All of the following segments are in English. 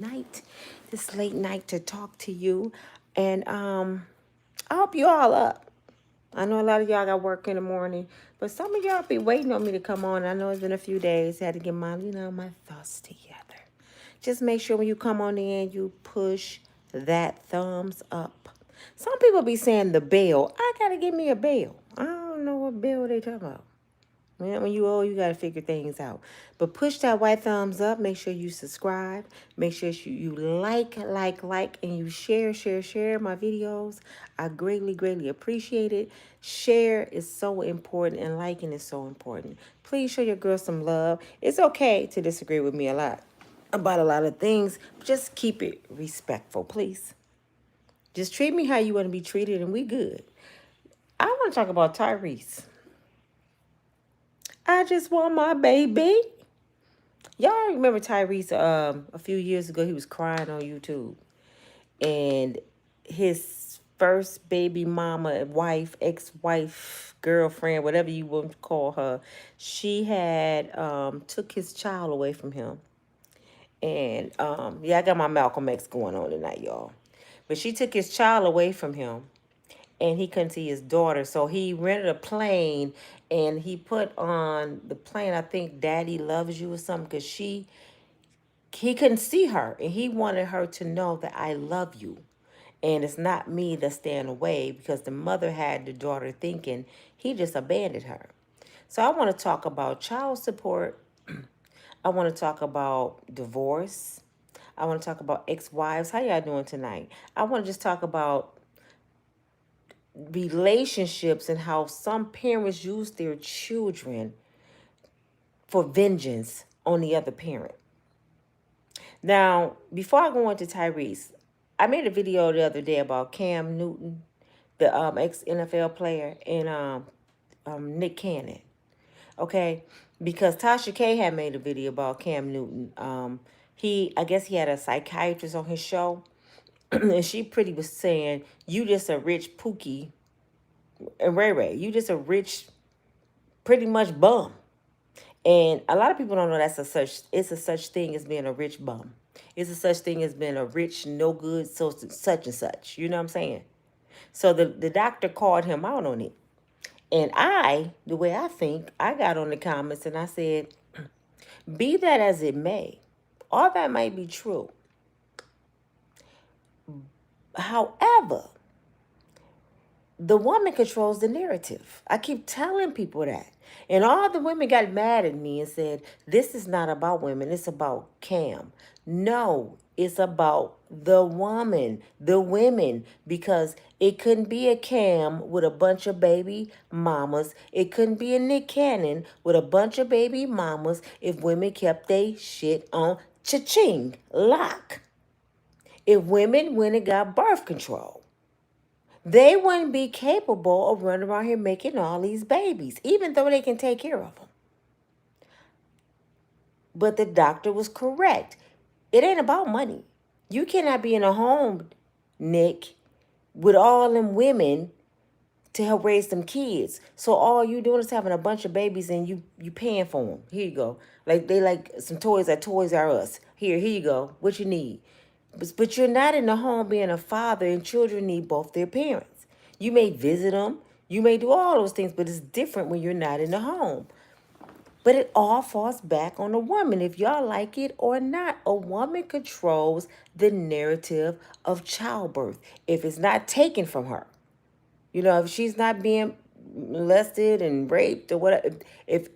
night, this late night to talk to you. And I hope you all up. I know a lot of y'all got work in the morning, but some of y'all be waiting on me to come on. I know it's been a few days. Had to get my thoughts together. Just make sure when you come on in, you push that thumbs up. Some people be saying the bell. I gotta give me a bell. I don't know what bell they talking about. Man, when you old, you got to figure things out. But push that white thumbs up. Make sure you subscribe. Make sure you like, and you share my videos. I greatly, greatly appreciate it. Share is so important, and liking is so important. Please show your girl some love. It's okay to disagree with me a lot about a lot of things. Just keep it respectful, please. Just treat me how you want to be treated, and we good. I want to talk about Tyrese. I just want my baby. Y'all remember Tyrese a few years ago he was crying on YouTube. And his first baby mama, wife, ex-wife, girlfriend, whatever you want to call her, she had took his child away from him. And yeah, I got my Malcolm X going on tonight, y'all. But she took his child away from him and he couldn't see his daughter. So he rented a plane and he put on the plane, I think Daddy Loves You or something, because he couldn't see her and he wanted her to know that I love you. And it's not me that's staying away because the mother had the daughter thinking he just abandoned her. So I want to talk about child support. I want to talk about divorce. I want to talk about ex-wives. How y'all doing tonight? I want to just talk about relationships and how some parents use their children for vengeance on the other parent. Now, before I go into Tyrese, I made a video the other day about Cam Newton, the ex-NFL player, and Nick Cannon. Okay, because Tasha K had made a video about Cam Newton. I guess he had a psychiatrist on his show, and she pretty was saying, "You just a rich Pookie and Ray Ray. You just a rich, pretty much bum." And a lot of people don't know it's a such thing as being a rich bum. It's a such thing as being a rich, no good, so such and such. You know what I'm saying? So the doctor called him out on it. And the way I think, I got on the comments and I said, be that as it may, all that might be true. However, the woman controls the narrative. I keep telling people that. And all the women got mad at me and said, this is not about women, it's about Cam. No, it's about the woman, the women, because it couldn't be a Cam with a bunch of baby mamas. It couldn't be a Nick Cannon with a bunch of baby mamas if women kept they shit on cha-ching, lock. If women went and got birth control, they wouldn't be capable of running around here making all these babies, even though they can take care of them. But the doctor was correct. It ain't about money. You cannot be in a home, Nick, with all them women to help raise them kids. So all you doing is having a bunch of babies and you paying for them. Here you go. Like they like some toys at Toys R Us. Here you go. What you need. But you're not in the home being a father, and children need both their parents. You may visit them. You may do all those things, but it's different when you're not in the home. But it all falls back on the woman. If y'all like it or not, a woman controls the narrative of childbirth. If it's not taken from her, if she's not being molested and raped or whatever, if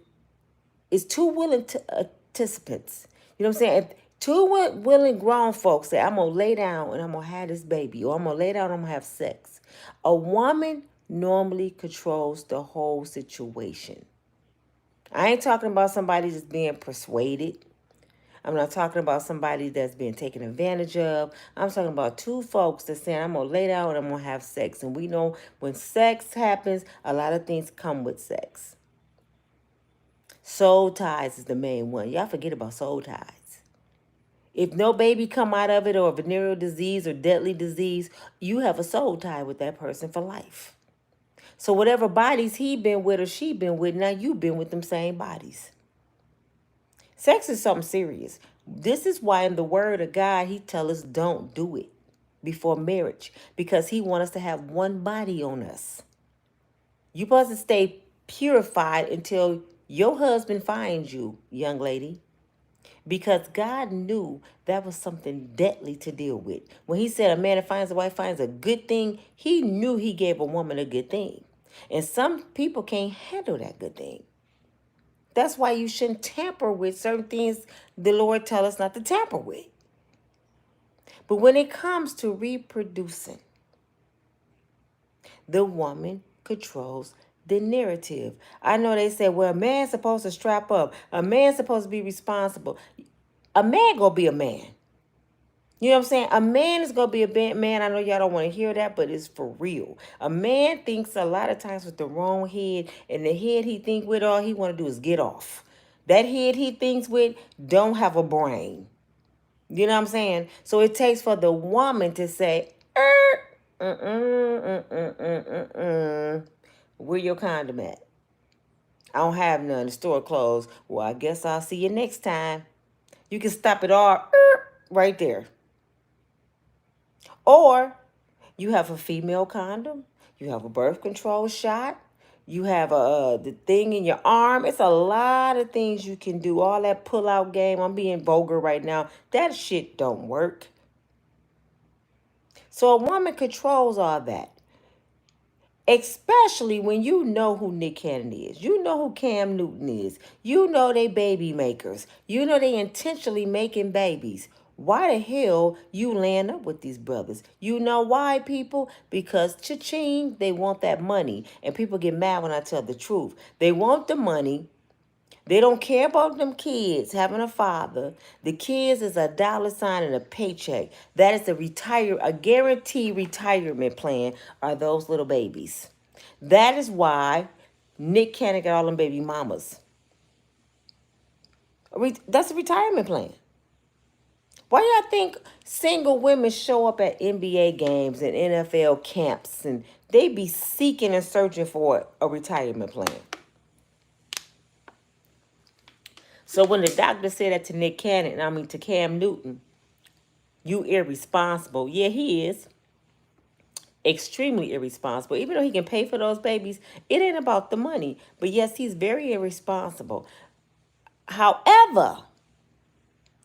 it's two willing participants, you know what I'm saying? If two willing grown folks say, I'm going to lay down and I'm going to have this baby, or I'm going to lay down and I'm going to have sex, a woman normally controls the whole situation. I ain't talking about somebody just being persuaded. I'm not talking about somebody that's being taken advantage of. I'm talking about two folks that saying, I'm going to lay down and I'm going to have sex. And we know when sex happens, a lot of things come with sex. Soul ties is the main one. Y'all forget about soul ties. If no baby come out of it, or venereal disease or deadly disease, you have a soul tie with that person for life. So whatever bodies he been with or she been with, now you been with them same bodies. Sex is something serious. This is why in the word of God, he tells us don't do it before marriage, because he wants us to have one body on us. You supposed to stay purified until your husband finds you, young lady, because God knew that was something deadly to deal with. When he said a man that finds a wife finds a good thing, he knew he gave a woman a good thing. And some people can't handle that good thing. That's why you shouldn't tamper with certain things the Lord tells us not to tamper with. But when it comes to reproducing, the woman controls the narrative. I know they say, well, a man's supposed to strap up. A man's supposed to be responsible. A man gonna be a man. You know what I'm saying? A man is going to be a man. I know y'all don't want to hear that, but it's for real. A man thinks a lot of times with the wrong head, and the head he think with, all he want to do is get off. That head he thinks with don't have a brain. You know what I'm saying? So it takes for the woman to say, where your condom at? I don't have none. The store closed. Well, I guess I'll see you next time. You can stop it all right there. Or you have a female condom, you have a birth control shot, you have the thing in your arm. It's a lot of things you can do. All that pull-out game. I'm being vulgar right now. That shit don't work. So a woman controls all that. Especially when you know who Nick Cannon is. You know who Cam Newton is. You know they baby makers. You know they intentionally making babies. Why the hell you land up with these brothers? You know why, people? Because cha-ching, they want that money. And people get mad when I tell the truth. They want the money. They don't care about them kids having a father. The kids is a dollar sign and a paycheck. That is a guaranteed retirement plan are those little babies. That is why Nick Cannon got all them baby mamas. That's a retirement plan. Why y'all think single women show up at NBA games and NFL camps and they be seeking and searching for a retirement plan? So when the doctor said that to Nick Cannon, to Cam Newton, you irresponsible. Yeah, he is extremely irresponsible. Even though he can pay for those babies, it ain't about the money. But yes, he's very irresponsible. However,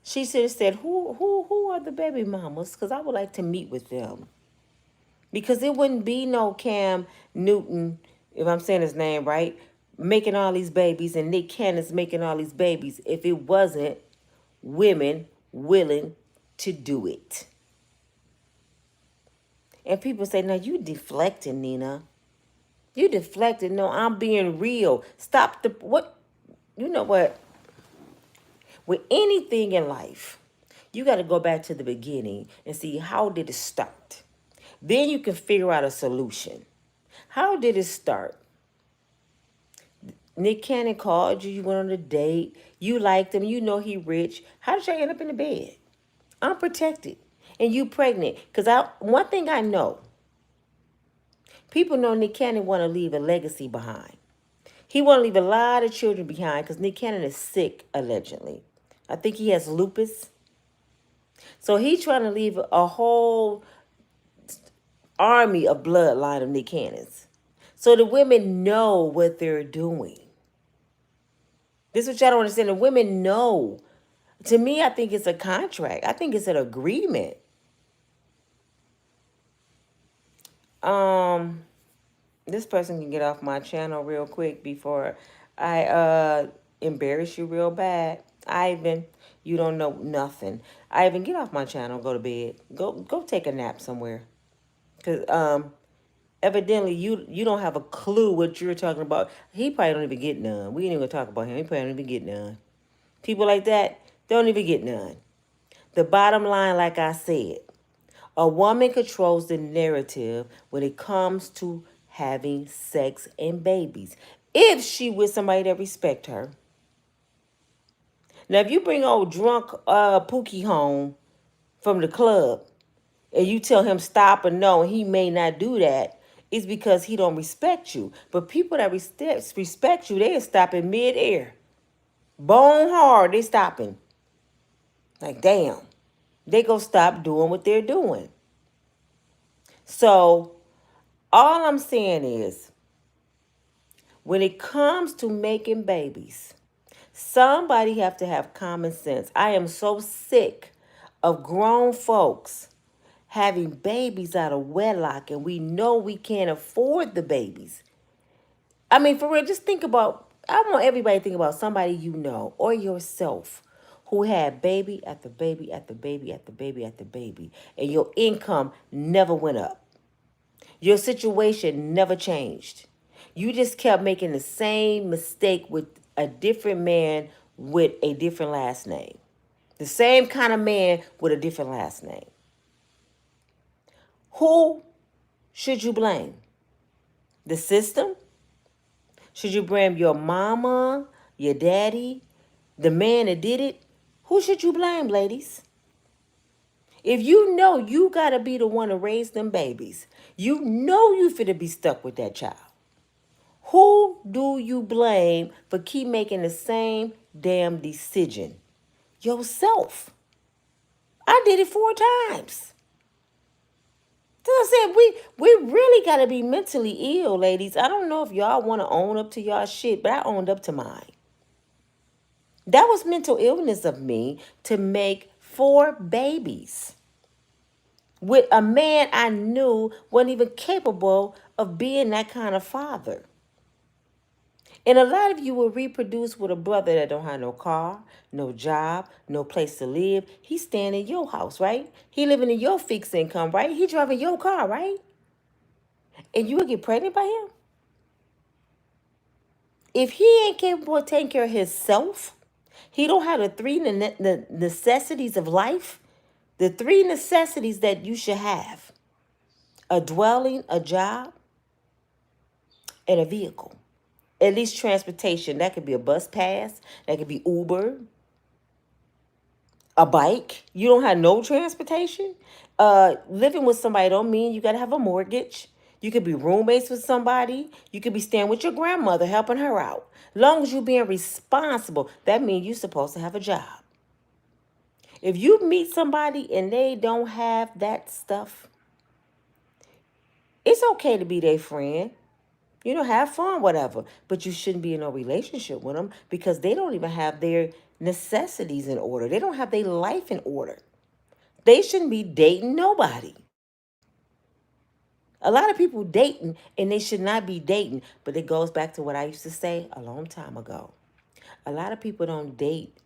she should have said, who are the baby mamas? Because I would like to meet with them. Because it wouldn't be no Cam Newton, if I'm saying his name right, making all these babies, and Nick Cannon's making all these babies if it wasn't women willing to do it. And people say, now you deflecting, Nina. You deflecting. No, I'm being real. Stop what? You know what? With anything in life, you got to go back to the beginning and see how did it start. Then you can figure out a solution. How did it start? Nick Cannon called you. You went on a date. You liked him. You know he rich. How did y'all end up in the bed? Unprotected. And you pregnant. Because one thing I know, people know Nick Cannon want to leave a legacy behind. He want to leave a lot of children behind because Nick Cannon is sick, allegedly. I think he has lupus. So he's trying to leave a whole army of bloodline of Nick Cannons. So the women know what they're doing. This is what y'all don't understand. The women know. To me, I think it's a contract. I think it's an agreement. This person can get off my channel real quick before I embarrass you real bad. Ivan, you don't know nothing. Ivan, get off my channel. Go to bed. Go take a nap somewhere. Because evidently you don't have a clue what you're talking about. He probably don't even get none. We ain't even gonna talk about him. He probably don't even get none. People like that don't even get none. The bottom line, like I said, a woman controls the narrative when it comes to having sex and babies. If she with somebody that respect her. Now, if you bring old drunk Pookie home from the club and you tell him stop or no, and he may not do that, it's because he don't respect you. But people that respect you, they'll stop in midair. Bone hard, they stopping. Like, damn, they go stop doing what they're doing. So all I'm saying is, when it comes to making babies, somebody have to have common sense. I am so sick of grown folks having babies out of wedlock, and we know we can't afford the babies. I mean, for real, just think about, I want everybody to think about somebody you know or yourself who had baby after baby after baby after baby after baby, and your income never went up. Your situation never changed. You just kept making the same mistake with a different man with a different last name. The same kind of man with a different last name. Who should you blame? The system? Should you blame your mama, your daddy, the man that did it? Who should you blame, ladies? If you know you gotta be the one to raise them babies, you know you finna be stuck with that child. Who do you blame for keep making the same damn decision? Yourself. I did it 4 times. So I said, we really gotta be mentally ill, ladies. I don't know if y'all wanna own up to y'all shit, but I owned up to mine. That was mental illness of me to make 4 babies with a man I knew wasn't even capable of being that kind of father. And a lot of you will reproduce with a brother that don't have no car, no job, no place to live. He's staying in your house, right? He living in your fixed income, right? He driving your car, right? And you will get pregnant by him? If he ain't capable of taking care of himself, he don't have the the necessities of life, the 3 necessities that you should have: a dwelling, a job, and a vehicle. At least transportation. That could be a bus pass. That could be Uber, a bike. You don't have no transportation. Living with somebody don't mean you got to have a mortgage. You could be roommates with somebody. You could be staying with your grandmother, helping her out. Long as you're being responsible, that means you're supposed to have a job. If you meet somebody and they don't have that stuff, it's okay to be their friend. You know, have fun, whatever. But you shouldn't be in a relationship with them because they don't even have their necessities in order. They don't have their life in order. They shouldn't be dating nobody. A lot of people dating and they should not be dating. But it goes back to what I used to say a long time ago. A lot of people don't date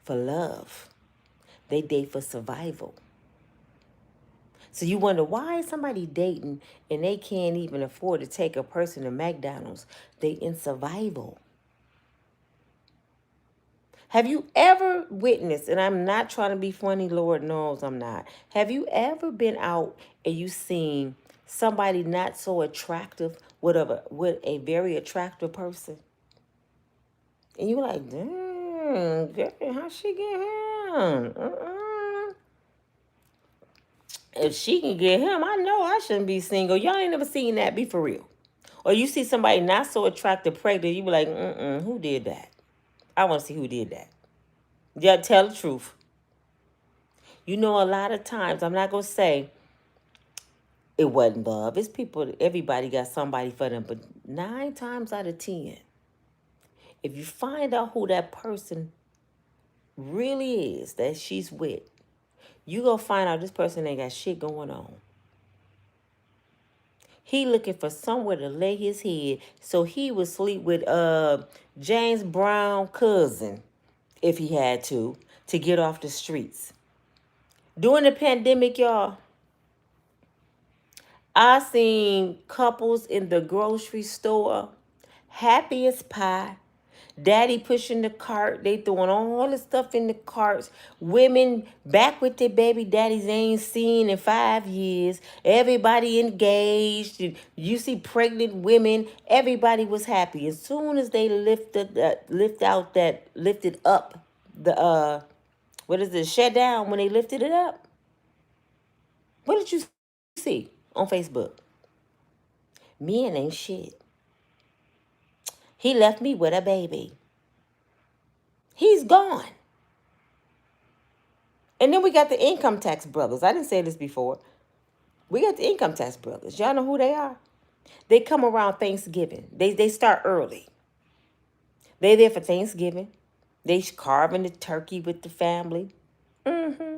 for love. They date for survival. So you wonder, why is somebody dating and they can't even afford to take a person to McDonald's? They in survival. Have you ever witnessed, and I'm not trying to be funny, Lord knows I'm not. Have you ever been out and you seen somebody not so attractive with a very attractive person? And you like, dang, girl, how she get him? If she can get him, I know I shouldn't be single. Y'all ain't never seen that. Be for real. Or you see somebody not so attractive pregnant, you be like, who did that? I want to see who did that. Yeah, tell the truth. You know, a lot of times, I'm not going to say it wasn't love. It's people, everybody got somebody for them. But 9 times out of 10, if you find out who that person really is that she's with, you going to find out this person ain't got shit going on. He looking for somewhere to lay his head, so he would sleep with James Brown cousin if he had to get off the streets. During the pandemic, y'all, I seen couples in the grocery store, happy as pie. Daddy pushing the cart. They throwing all the stuff in the carts. Women back with their baby daddies they ain't seen in 5 years. Everybody engaged. You see pregnant women. Everybody was happy. As soon as they lifted up the what is it, shut down, when they lifted it up. What did you see on Facebook? Men ain't shit. He left me with a baby. He's gone. And then we got the income tax brothers. I didn't say this before. We got the income tax brothers. Y'all know who they are? They come around Thanksgiving. They start early. They there for Thanksgiving. They carving the turkey with the family. Mm-hmm.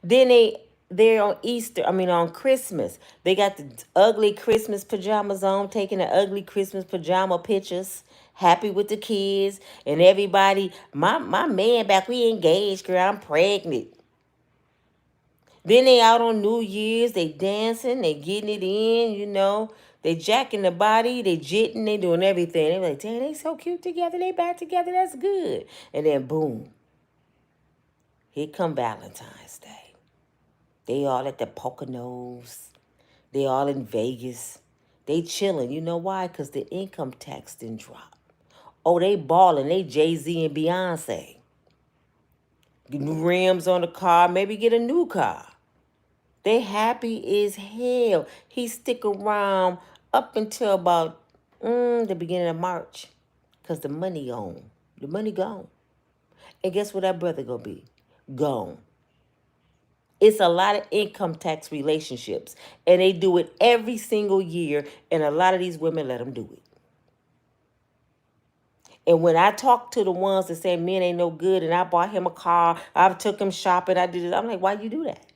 Then they're on Easter. I mean on Christmas. They got the ugly Christmas pajamas on, taking the ugly Christmas pajama pictures. Happy with the kids and everybody. My man back. We engaged, girl. I'm pregnant. Then they out on New Year's, they dancing, they getting it in, They jacking the body, they jitting, they doing everything. They like, damn, they so cute together, they back together, that's good. And then boom, here come Valentine's Day. They all at the Poconos. They all in Vegas. They chilling. You know why? Because the income tax didn't drop. Oh, they balling. They Jay-Z and Beyonce. New rims on the car, maybe get a new car. They happy as hell. He stick around up until about the beginning of March. Because the money gone. The money gone. And guess what that brother gonna be? Gone. It's a lot of income tax relationships. And they do it every single year. And a lot of these women let them do it. And when I talk to the ones that say men ain't no good and I bought him a car, I took him shopping, I did it. I'm like, why you do that?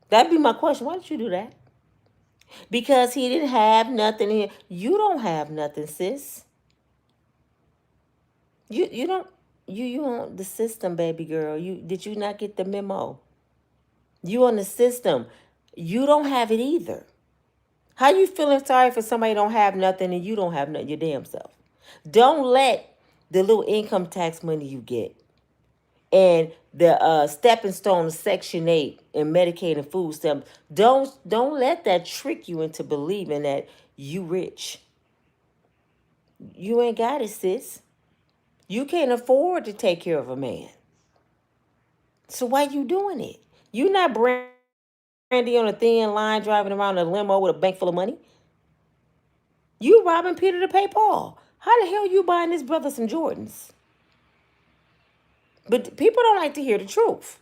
That'd be my question. Why did you do that? Because he didn't have nothing here. You don't have nothing, sis. You don't you on the system, baby girl. Did you not get the memo? You on the system. You don't have it either. How you feeling sorry for somebody who don't have nothing and you don't have nothing your damn self? Don't let the little income tax money you get and the stepping stone Section 8 and Medicaid and food stamps, don't let that trick you into believing that you rich. You ain't got it, sis. You can't afford to take care of a man. So why you doing it? You not Brandy on a thin line driving around a limo with a bank full of money. You robbing Peter to pay Paul. How the hell you buying this brother some Jordans? But people don't like to hear the truth.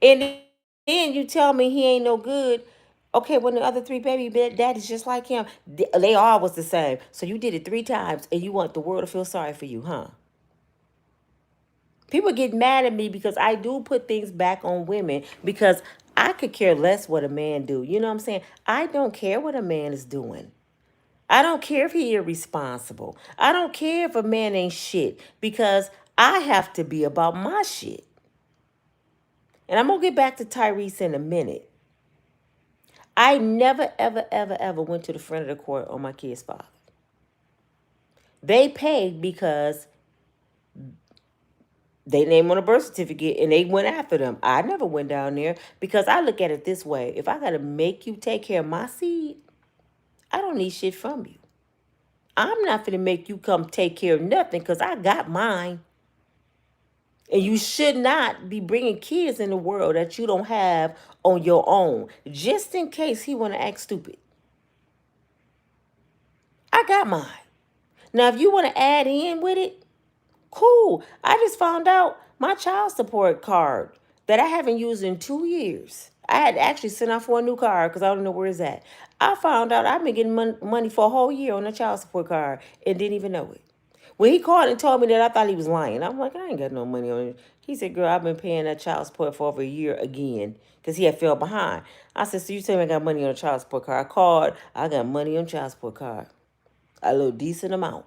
And then you tell me he ain't no good. Okay, when the other three baby daddies just like him, they all was the same. So you did it 3 times and you want the world to feel sorry for you, huh? People get mad at me because I do put things back on women because I could care less what a man do. You know what I'm saying? I don't care what a man is doing. I don't care if he irresponsible. I don't care if a man ain't shit because I have to be about my shit. And I'm going to get back to Tyrese in a minute. I never, ever, ever, ever went to the front of the court on my kid's father. They paid because they name on a birth certificate and they went after them. I never went down there because I look at it this way. If I got to make you take care of my seed, I don't need shit from you. I'm not going to make you come take care of nothing because I got mine. And you should not be bringing kids in the world that you don't have on your own, just in case he want to act stupid. I got mine. Now, if you want to add in with it, cool. I just found out my child support card that I haven't used in 2 years. I had actually sent out for a new card because I don't know where it's at. I found out I've been getting money for a whole year on a child support card and didn't even know it. When he called and told me that, I thought he was lying. I'm like, I ain't got no money on it. He said, girl, I've been paying that child support for over a year again because he had fell behind. I said, so you tell me I got money on a child support card? I called. I got money on child support card. A little decent amount.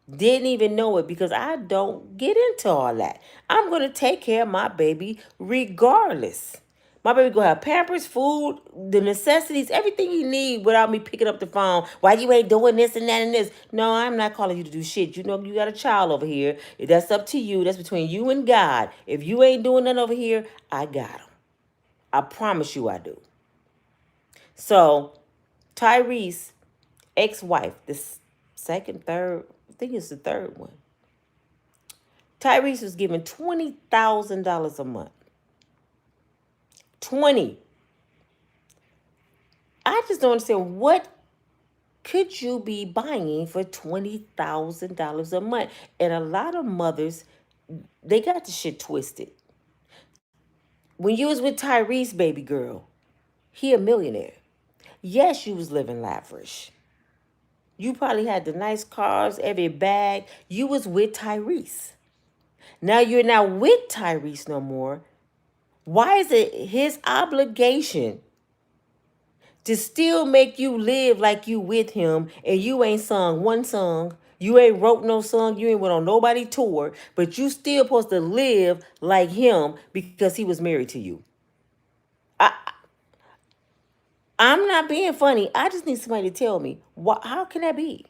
Didn't even know it because I don't get into all that. I'm going to take care of my baby regardless. My baby going to have Pampers, food, the necessities, everything you need without me picking up the phone. Why you ain't doing this and that and this? No, I'm not calling you to do shit. You know you got a child over here. That's up to you. That's between you and God. If you ain't doing nothing over here, I got him. I promise you I do. So, Tyrese, ex-wife, this second, third, I think it's the third one. Tyrese was given $20,000 a month. 20. I just don't understand what could you be buying for $20,000 a month? And a lot of mothers, they got the shit twisted. When you was with Tyrese, baby girl, he a millionaire. Yes, you was living lavish. You probably had the nice cars, every bag. You was with Tyrese. Now you're not with Tyrese no more. Why is it his obligation to still make you live like you with him and you ain't sung one song? You ain't wrote no song. You ain't went on nobody tour, but you still supposed to live like him because he was married to you. I, I'm not being funny. I just need somebody to tell me how can that be?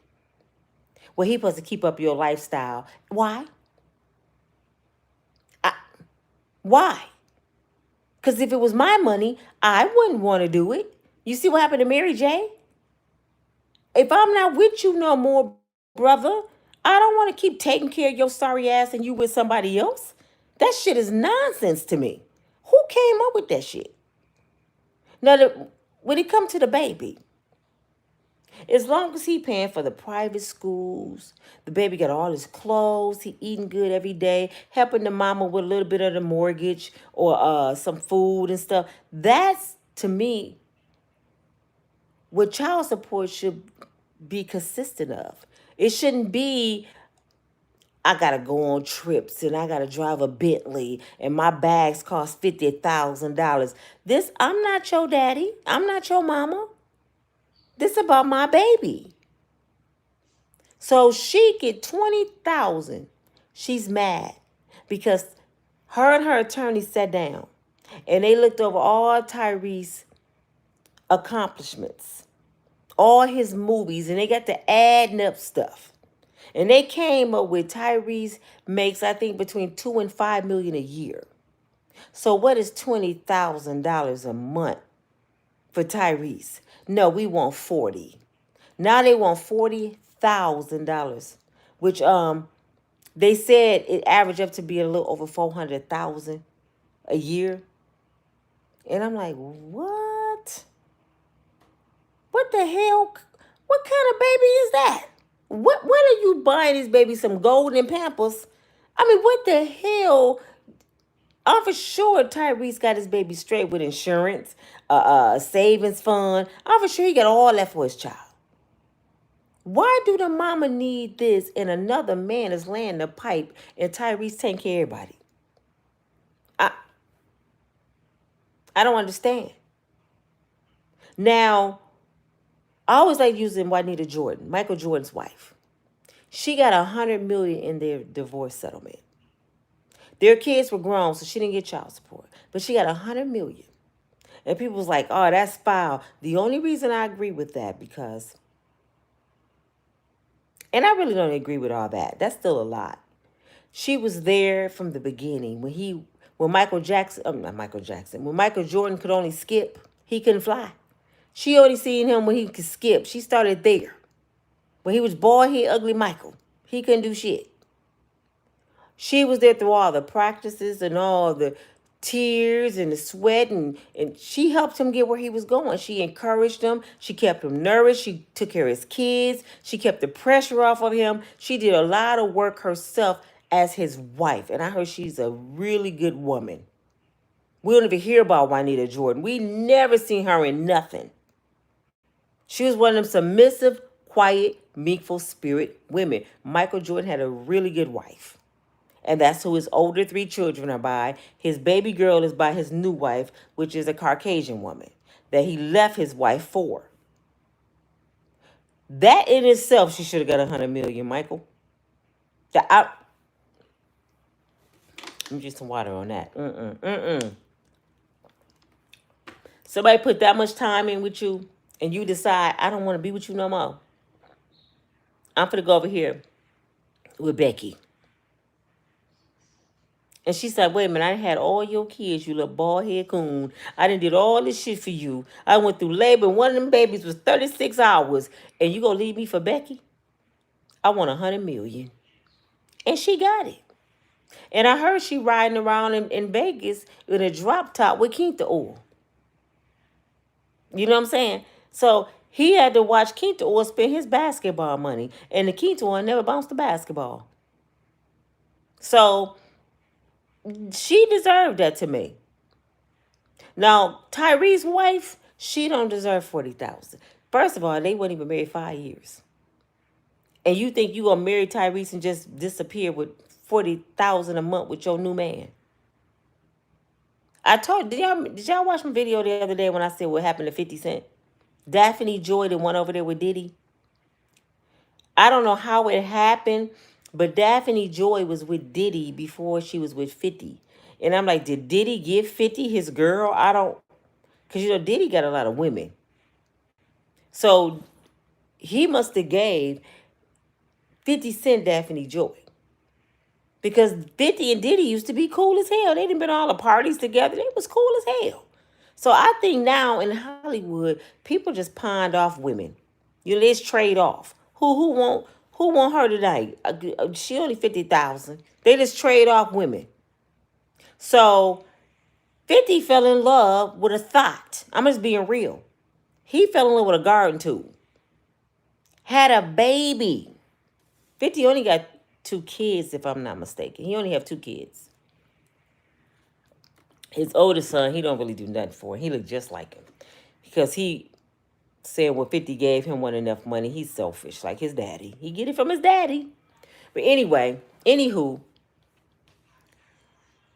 Well, he supposed to keep up your lifestyle. Why? I, why? Because if it was my money, I wouldn't want to do it. You see what happened to Mary J? If I'm not with you no more, brother, I don't want to keep taking care of your sorry ass and you with somebody else. That shit is nonsense to me. Who came up with that shit? Now, when it come to the baby, as long as he paying for the private schools, the baby got all his clothes, he eating good every day, helping the mama with a little bit of the mortgage or some food and stuff. That's, to me, what child support should be consistent of. It shouldn't be, I gotta go on trips and I gotta drive a Bentley and my bags cost $50,000. This, I'm not your daddy. I'm not your mama. This about my baby. So she get 20,000. She's mad because her and her attorney sat down and they looked over all Tyrese accomplishments, all his movies, and they got to adding up stuff. And they came up with Tyrese makes, I think, between $2 and $5 million a year. So what is $20,000 a month for Tyrese? No, we want 40. Now they want $40,000, which they said it averaged up to be a little over 400,000 a year. And I'm like, what? What the hell? What kind of baby is that? What? When are you buying this baby some golden Pampers? I mean, what the hell? I'm for sure Tyrese got his baby straight with insurance, a savings fund. I'm for sure he got all that for his child. Why do the mama need this and another man is laying the pipe and Tyrese taking care of everybody? I I don't understand. Now, I always like using Juanita Jordan, Michael Jordan's wife. She got $100 million in their divorce settlement. Their kids were grown, so she didn't get child support, but she got $100 million. And people was like, "Oh, that's foul." The only reason I agree with that because, and I really don't agree with all that. That's still a lot. She was there from the beginning when Michael Jackson, not Michael Jackson, when Michael Jordan could only skip, he couldn't fly. She only seen him when he could skip. She started there. When he was bald head, ugly Michael, he couldn't do shit. She was there through all the practices and all the tears and the sweat, and she helped him get where he was going. She encouraged him. She kept him nourished. She took care of his kids. She kept the pressure off of him. She did a lot of work herself as his wife. And I heard she's a really good woman. We don't even hear about Juanita Jordan. We never seen her in nothing. She was one of them submissive, quiet, meekful spirit women. Michael Jordan had a really good wife. And that's who his older 3 children are by. His baby girl is by his new wife, which is a Caucasian woman that he left his wife for. That in itself, she should have got $100 million, Michael. Let me get some water on that. Somebody put that much time in with you, and you decide, I don't want to be with you no more. I'm finna go over here with Becky. And she said, "Wait a minute, I had all your kids, you little bald head coon. I done did all this shit for you. I went through labor, and one of them babies was 36 hours. And you gonna leave me for Becky? I want $100 million." And she got it. And I heard she riding around in Vegas in a drop top with Keith Oil. You know what I'm saying? So he had to watch Keith Oil spend his basketball money. And the Keith Oil never bounced the basketball. So she deserved that to me. Now, Tyrese's wife, she don't deserve 40,000. First of all, they weren't even married 5 years. And you think you gonna marry Tyrese and just disappear with 40,000 a month with your new man? I told did y'all watch my video the other day when I said what happened to 50 Cent? Daphne Joy, the one over there with Diddy. I don't know how it happened, but Daphne Joy was with Diddy before she was with 50. And I'm like, did Diddy give 50 his girl? I don't, because Diddy got a lot of women. So he must have gave 50 Cent Daphne Joy. Because 50 and Diddy used to be cool as hell. They done been all the parties together. They was cool as hell. So I think now in Hollywood, people just pawned off women. They just trade off. Who want her tonight? She only 50,000. They just trade off women. So 50 fell in love with a thought. I'm just being real. He fell in love with a garden tool. Had a baby. 50 only got 2 kids, if I'm not mistaken. He only have 2 kids. His oldest son, he don't really do nothing for him. He look just like him. Because he said when 50 gave him wasn't enough money, he's selfish, like his daddy. He get it from his daddy. But anyway, anywho,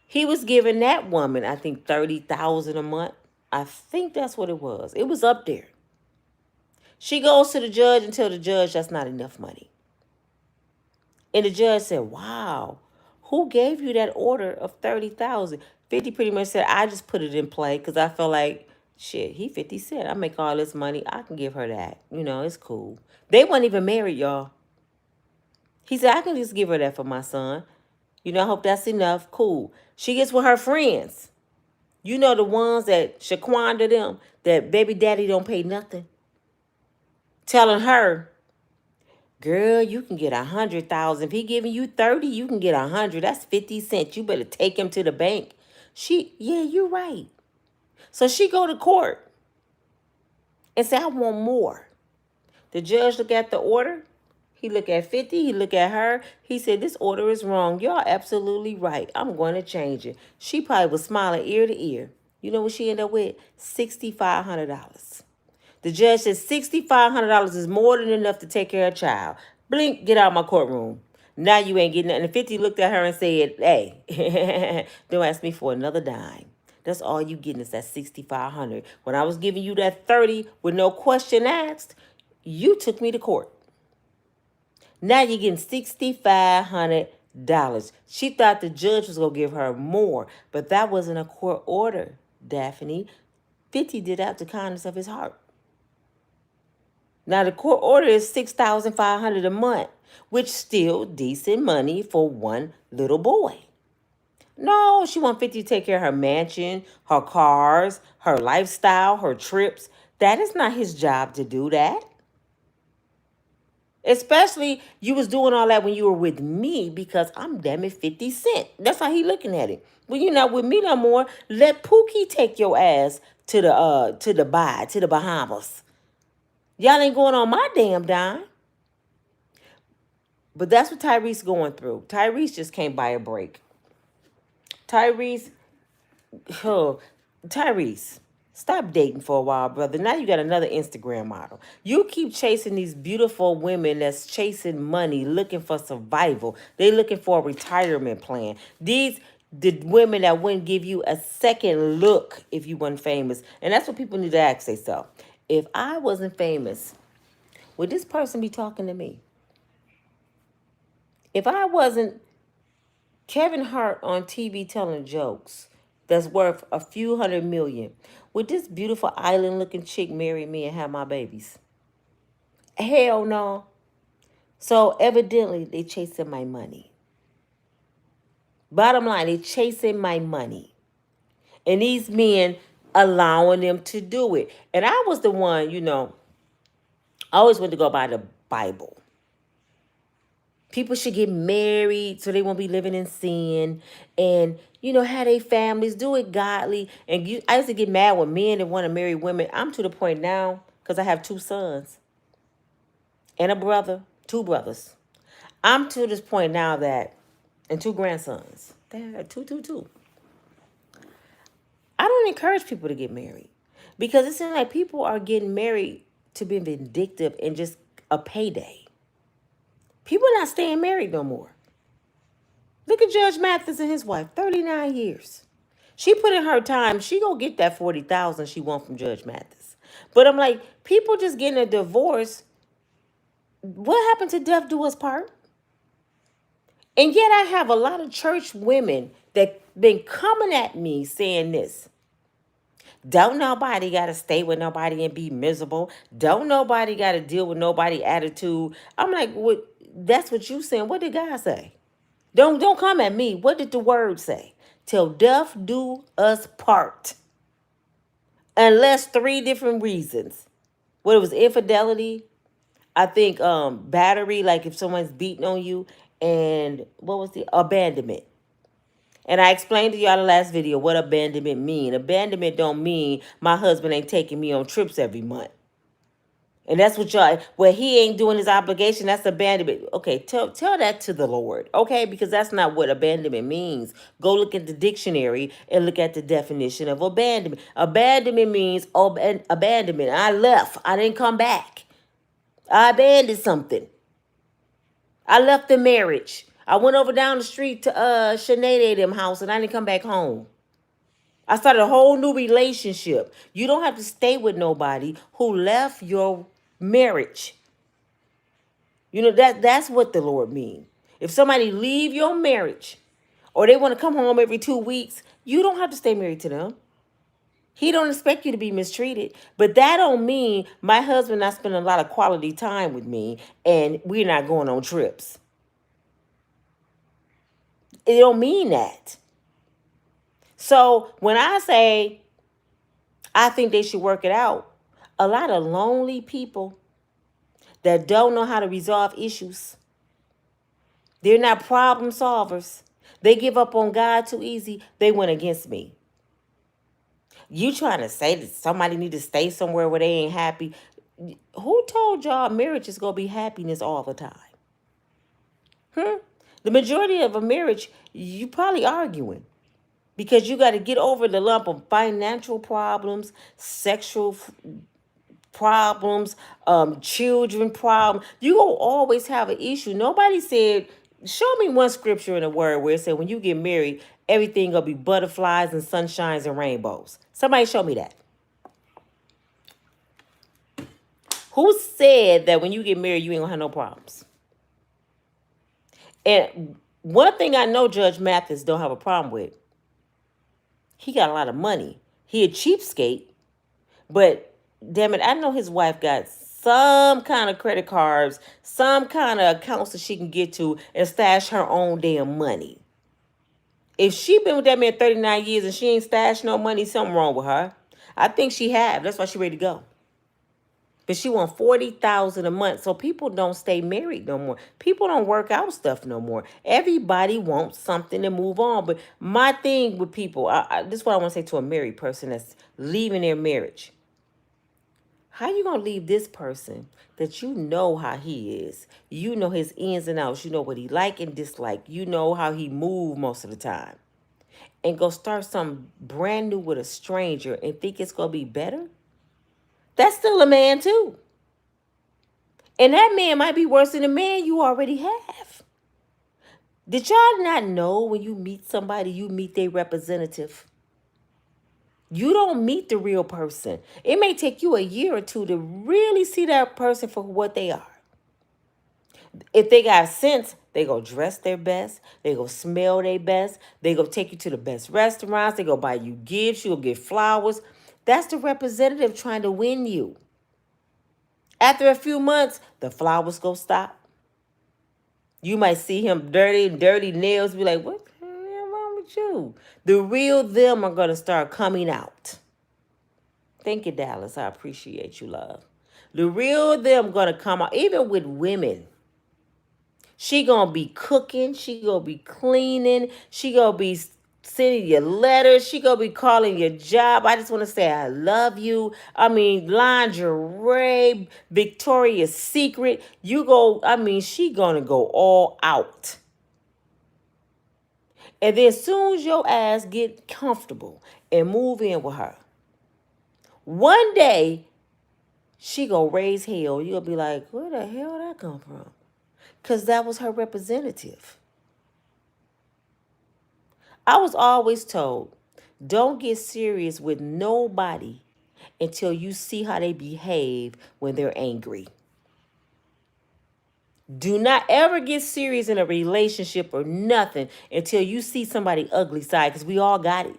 he was giving that woman, I think, 30,000 a month. I think that's what it was. It was up there. She goes to the judge and tells the judge that's not enough money. And the judge said, wow, who gave you that order of 30,000? 50 pretty much said, I just put it in play because I felt like, shit, he 50 Cent. I make all this money. I can give her that. It's cool. They weren't even married, y'all. He said, I can just give her that for my son. I hope that's enough. Cool. She gets with her friends. The ones that Shaquanda them, that baby daddy don't pay nothing. Telling her, girl, you can get 100,000. If he giving you 30, you can get 100. That's 50 cents. You better take him to the bank. Yeah, you're right. So she go to court and say, I want more. The judge look at the order. He look at 50. He look at her. He said, this order is wrong. Y'all absolutely right. I'm going to change it. She probably was smiling ear to ear. You know what she ended up with? $6,500. The judge said $6,500 is more than enough to take care of a child. Blink, get out of my courtroom. Now you ain't getting nothing. And 50 looked at her and said, hey, don't ask me for another dime. That's all you getting is that $6,500. When I was giving you that 30 with no question asked, you took me to court. Now you're getting $6,500. She thought the judge was going to give her more, but that wasn't a court order, Daphne. 50 did out the kindness of his heart. Now the court order is $6,500 a month, which still decent money for one little boy. No, she want 50 to take care of her mansion, her cars, her lifestyle, her trips. That is not his job to do that. Especially you was doing all that when you were with me because I'm damn it 50 Cent. That's how he looking at it. Well, you're not with me no more. Let Pookie take your ass to Dubai, to the Bahamas. Y'all ain't going on my damn dime. But that's what Tyrese going through. Tyrese just can't buy a break. Tyrese, stop dating for a while, brother. Now you got another Instagram model. You keep chasing these beautiful women that's chasing money, looking for survival. They looking for a retirement plan. The women that wouldn't give you a second look if you weren't famous. And that's what people need to ask themselves. If I wasn't famous, would this person be talking to me? If I wasn't Kevin Hart on TV telling jokes that's worth a few $100 million, would this beautiful island-looking chick marry me and have my babies? Hell no. So evidently, they chasing my money. Bottom line, they chasing my money. And these men allowing them to do it. And I was the one, I always went to go by the Bible. People should get married so they won't be living in sin. And, have their families, do it godly. And I used to get mad when men that want to marry women. I'm to the point now, because I have 2 sons and a brother, 2 brothers. I'm to this point now and 2 grandsons. Two. I don't encourage people to get married because it seems like people are getting married to be vindictive and just a payday. People are not staying married no more. Look at Judge Mathis and his wife, 39 years. She put in her time. She gonna get that 40,000 she want from Judge Mathis. But I'm like, people just getting a divorce. What happened to death do us part? And yet I have a lot of church women that been coming at me saying this. Don't nobody got to stay with nobody and be miserable. Don't nobody got to deal with nobody attitude. I'm like, what? That's what you saying. What did God say? Don't come at me. What did the word say? Till death do us part. Unless three different reasons. What it was infidelity, I think battery, like if someone's beating on you, and what was the abandonment. And I explained to y'all the last video what abandonment mean. Abandonment don't mean my husband ain't taking me on trips every month. And that's what y'all, well, he ain't doing his obligation. That's abandonment. Okay, tell that to the Lord, okay? Because that's not what abandonment means. Go look at the dictionary and look at the definition of abandonment. Abandonment means abandonment. I left. I didn't come back. I abandoned something. I left the marriage. I went over down the street to Sinead them house and I didn't come back home. I started a whole new relationship. You don't have to stay with nobody who left your marriage. You know, that's what the Lord means. If somebody leave your marriage or they want to come home every 2 weeks, you don't have to stay married to them. He don't expect you to be mistreated. But that don't mean my husband not spending a lot of quality time with me and we're not going on trips. It don't mean that. So when I say I think they should work it out, a lot of lonely people that don't know how to resolve issues, they're not problem solvers. They give up on God too easy. They went against me. You trying to say that somebody need to stay somewhere where they ain't happy? Who told y'all marriage is going to be happiness all the time? The majority of a marriage, you probably arguing. Because you got to get over the lump of financial problems, sexual problems, children problems. You will always have an issue. Nobody said, show me one scripture in the word where it said when you get married, everything going to be butterflies and sunshines and rainbows. Somebody show me that. Who said that when you get married, you ain't going to have no problems? And one thing I know Judge Mathis don't have a problem with, he got a lot of money. He a cheapskate, but damn it, I know his wife got some kind of credit cards, some kind of accounts that she can get to and stash her own damn money. If she been with that man 39 years and she ain't stashed no money, something wrong with her. I think she have. That's why she ready to go. But she want 40,000 a month. So people don't stay married no more. People don't work out stuff no more. Everybody wants something to move on. But my thing with people, this is what I want to say to a married person that's leaving their marriage. How you going to leave this person that you know how he is? You know his ins and outs. You know what he like and dislike. You know how he move most of the time. And go start something brand new with a stranger and think it's going to be better? That's still a man too. And that man might be worse than the man you already have. Did y'all not know when you meet somebody, you meet their representative? You don't meet the real person. It may take you a year or two to really see that person for what they are. If they got sense, they go dress their best. They go smell their best. They go take you to the best restaurants. They go buy you gifts. You'll get flowers. That's the representative trying to win you. After a few months, the flowers go stop. You might see him dirty nails. Be like, what the hell wrong with you? The real them are going to start coming out. Thank you, Dallas. I appreciate you, love. The real them going to come out. Even with women. She going to be cooking. She going to be cleaning. She going to be sending you letters. She going to be calling your job. I just want to say I love you. I mean, lingerie, Victoria's Secret. She going to go all out. And then as soon as your ass get comfortable and move in with her. One day, she gonna raise hell. You'll be like, where the hell that come from? Because that was her representative. I was always told, don't get serious with nobody until you see how they behave when they're angry. Do not ever get serious in a relationship or nothing until you see somebody's ugly side, because we all got it.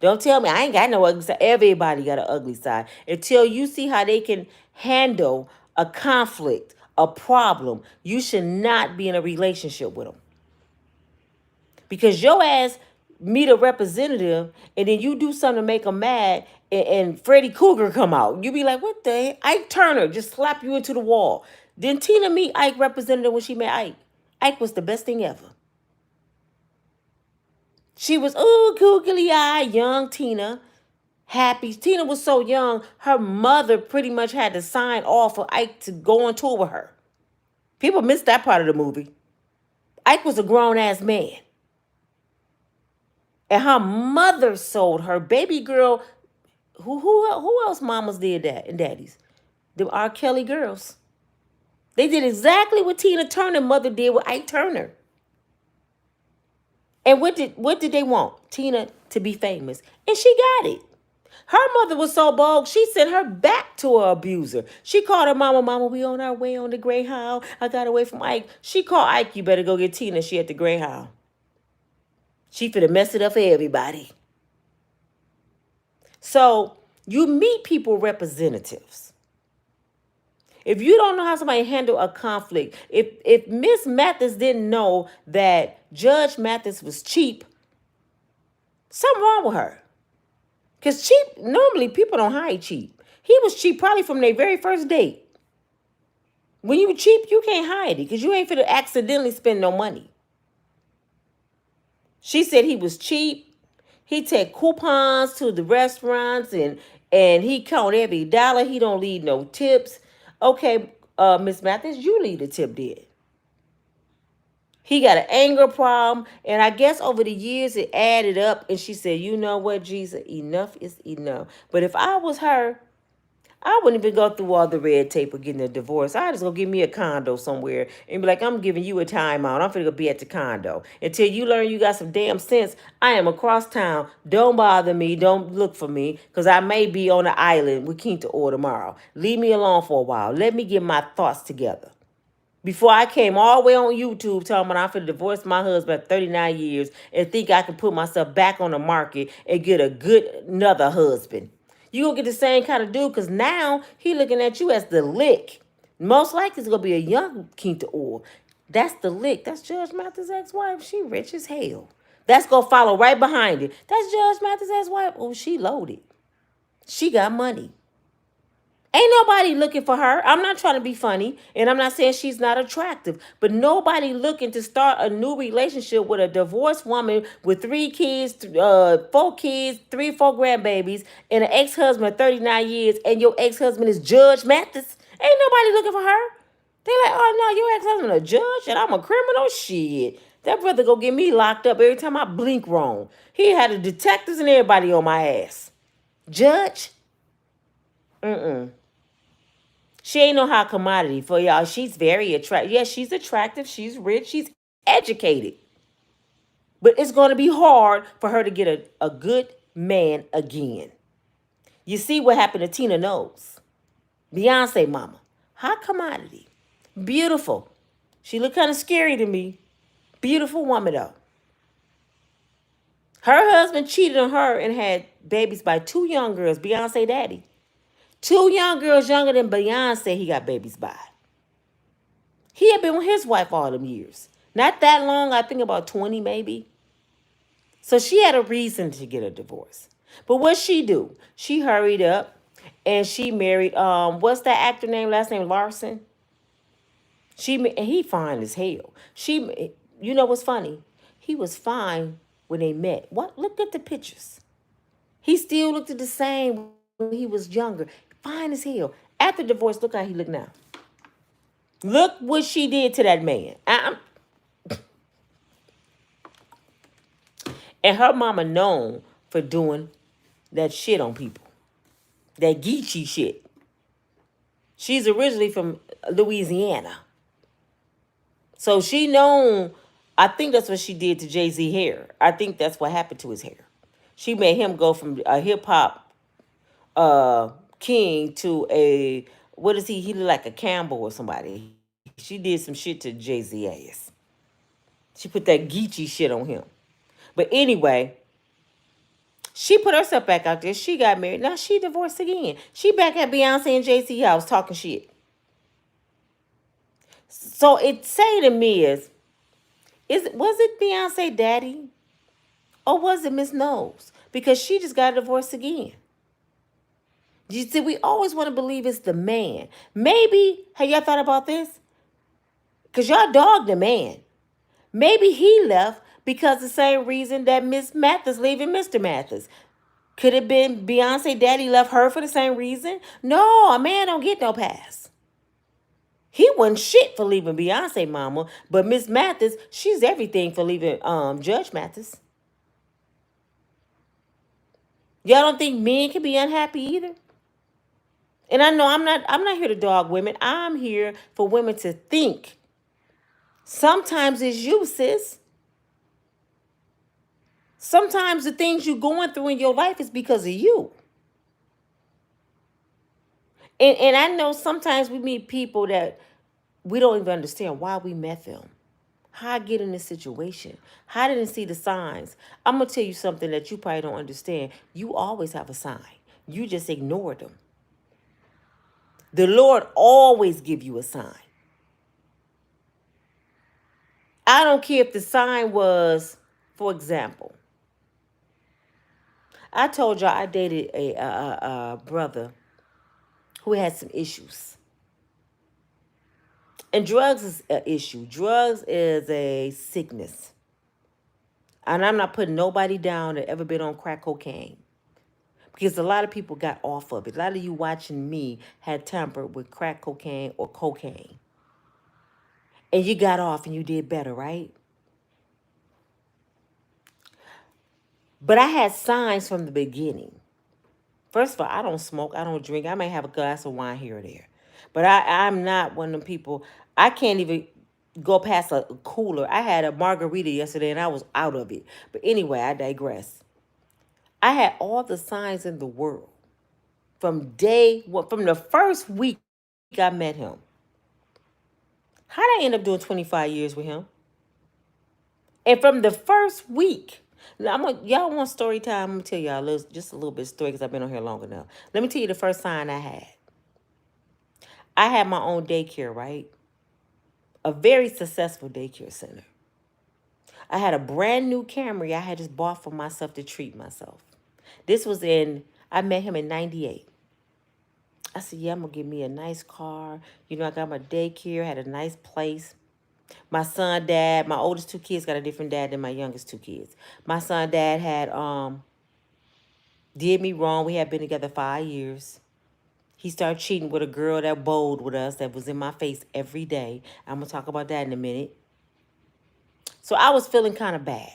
Don't tell me I ain't got no ugly side. Everybody got an ugly side. Until you see how they can handle a conflict, a problem, you should not be in a relationship with them. Because your ass meet a representative and then you do something to make them mad, and Freddy Cougar come out. You be like, what the heck? Ike Turner just slap you into the wall. Then Tina meet Ike representative when she met Ike. Ike was the best thing ever. She was, ooh, googly eye, young Tina. Happy. Tina was so young, her mother pretty much had to sign off for Ike to go on tour with her. People missed that part of the movie. Ike was a grown-ass man. And her mother sold her baby girl. Who else mamas did that and daddies? The R. Kelly girls. They did exactly what Tina Turner mother did with Ike Turner. And what did they want? Tina to be famous. And she got it. Her mother was so bold, she sent her back to her abuser. She called her mama, mama, we on our way on the Greyhound. I got away from Ike. She called Ike, you better go get Tina. She at the Greyhound. She finna mess it up for everybody. So you meet people representatives. If you don't know how somebody handle a conflict, if Miss Mathis didn't know that Judge Mathis was cheap, something wrong with her. Because cheap, normally people don't hide cheap. He was cheap probably from their very first date. When you cheap, you can't hide it because you ain't finna accidentally spend no money. She said he was cheap. He take coupons to the restaurants and he count every dollar. He don't leave no tips. Okay, Miss Mathis, you leave the tip there. He got an anger problem, and I guess over the years it added up, and she said, you know what, Jesus, enough is enough. But if I was her, I wouldn't even go through all the red tape of getting a divorce. I'd just go give me a condo somewhere and be like, I'm giving you a timeout. I'm finna go be at the condo. Until you learn you got some damn sense, I am across town. Don't bother me. Don't look for me, because I may be on an island with Quinta or tomorrow. Leave me alone for a while. Let me get my thoughts together. Before I came all the way on YouTube talking about I'm finna divorce my husband at 39 years and think I can put myself back on the market and get another husband. You gonna get the same kind of dude, because now he looking at you as the lick. Most likely it's gonna be a young Quinta Orr. That's the lick. That's Judge Mathis' ex-wife. She rich as hell. That's gonna follow right behind it. That's Judge Mathis' ex-wife. Oh, she loaded. She got money. Ain't nobody looking for her. I'm not trying to be funny, and I'm not saying she's not attractive, but nobody looking to start a new relationship with a divorced woman with 3 kids, 4 kids, 3, 4 grandbabies, and an ex-husband of 39 years, and your ex-husband is Judge Mathis. Ain't nobody looking for her. They like, oh no, your ex-husband a judge, and I'm a criminal? Shit. That brother go get me locked up every time I blink wrong. He had the detectives and everybody on my ass. Judge? She ain't no hot commodity for y'all. She's very attractive. Yes, she's attractive. She's rich. She's educated. But it's going to be hard for her to get a good man again. You see what happened to Tina Knowles. Beyonce mama. Hot commodity. Beautiful. She looked kind of scary to me. Beautiful woman though. Her husband cheated on her and had babies by 2 young girls. Beyonce daddy. 2 young girls younger than Beyonce he got babies by. He had been with his wife all them years. Not that long, I think about 20 maybe. So she had a reason to get a divorce. But what she do? She hurried up and she married, what's that actor name, last name Larson? And he fine as hell. You know what's funny? He was fine when they met. What? Look at the pictures. He still looked the same when he was younger. Fine as hell. After divorce, look how he look now. Look what she did to that man. And her mama known for doing that shit on people. That Geechee shit. She's originally from Louisiana. So she known, I think that's what she did to Jay-Z hair. I think that's what happened to his hair. She made him go from a hip hop king to a, what is he? He look like a Campbell or somebody. She did some shit to Jay-Z ass. She put that Geechee shit on him. But anyway, she put herself back out there. She got married. Now she divorced again. She back at Beyonce and Jay-Z house talking shit. So it say to me was it Beyonce daddy or was it Miss Knowles? Because she just got divorced again. You see, we always want to believe it's the man. Maybe, have y'all thought about this? Because y'all dogged the man. Maybe he left because the same reason that Miss Mathis leaving Mr. Mathis. Could it have been Beyonce daddy left her for the same reason? No, a man don't get no pass. He wasn't shit for leaving Beyonce mama, but Miss Mathis, she's everything for leaving Judge Mathis. Y'all don't think men can be unhappy either? And I know I'm not here to dog women. I'm here for women to think. Sometimes it's you, sis. Sometimes the things you're going through in your life is because of you. And I know sometimes we meet people that we don't even understand why we met them. How I get in this situation. How I didn't see the signs. I'm going to tell you something that you probably don't understand. You always have a sign. You just ignore them. The Lord always give you a sign. I don't care if the sign was, for example, I told y'all I dated a brother who had some issues. And drugs is an issue. Drugs is a sickness. And I'm not putting nobody down that ever been on crack cocaine. Because a lot of people got off of it. A lot of you watching me had tampered with crack cocaine or cocaine. And you got off and you did better, right? But I had signs from the beginning. First of all, I don't smoke. I don't drink. I may have a glass of wine here or there. But I'm not one of them people. I can't even go past a cooler. I had a margarita yesterday and I was out of it. But anyway, I digress. I had all the signs in the world from the first week I met him. How'd I end up doing 25 years with him? And from the first week, now y'all want story time? I'm gonna tell y'all just a little bit of story because I've been on here long enough. Let me tell you the first sign I had. I had my own daycare, right? A very successful daycare center. I had a brand new Camry I had just bought for myself to treat myself. I met him in 98. I said, yeah, I'm going to get me a nice car. You know, I got my daycare, had a nice place. My son, dad, my oldest two kids got a different dad than my youngest two kids. My son, dad had did me wrong. We had been together 5 years. He started cheating with a girl that bowled with us that was in my face every day. I'm going to talk about that in a minute. So I was feeling kind of bad.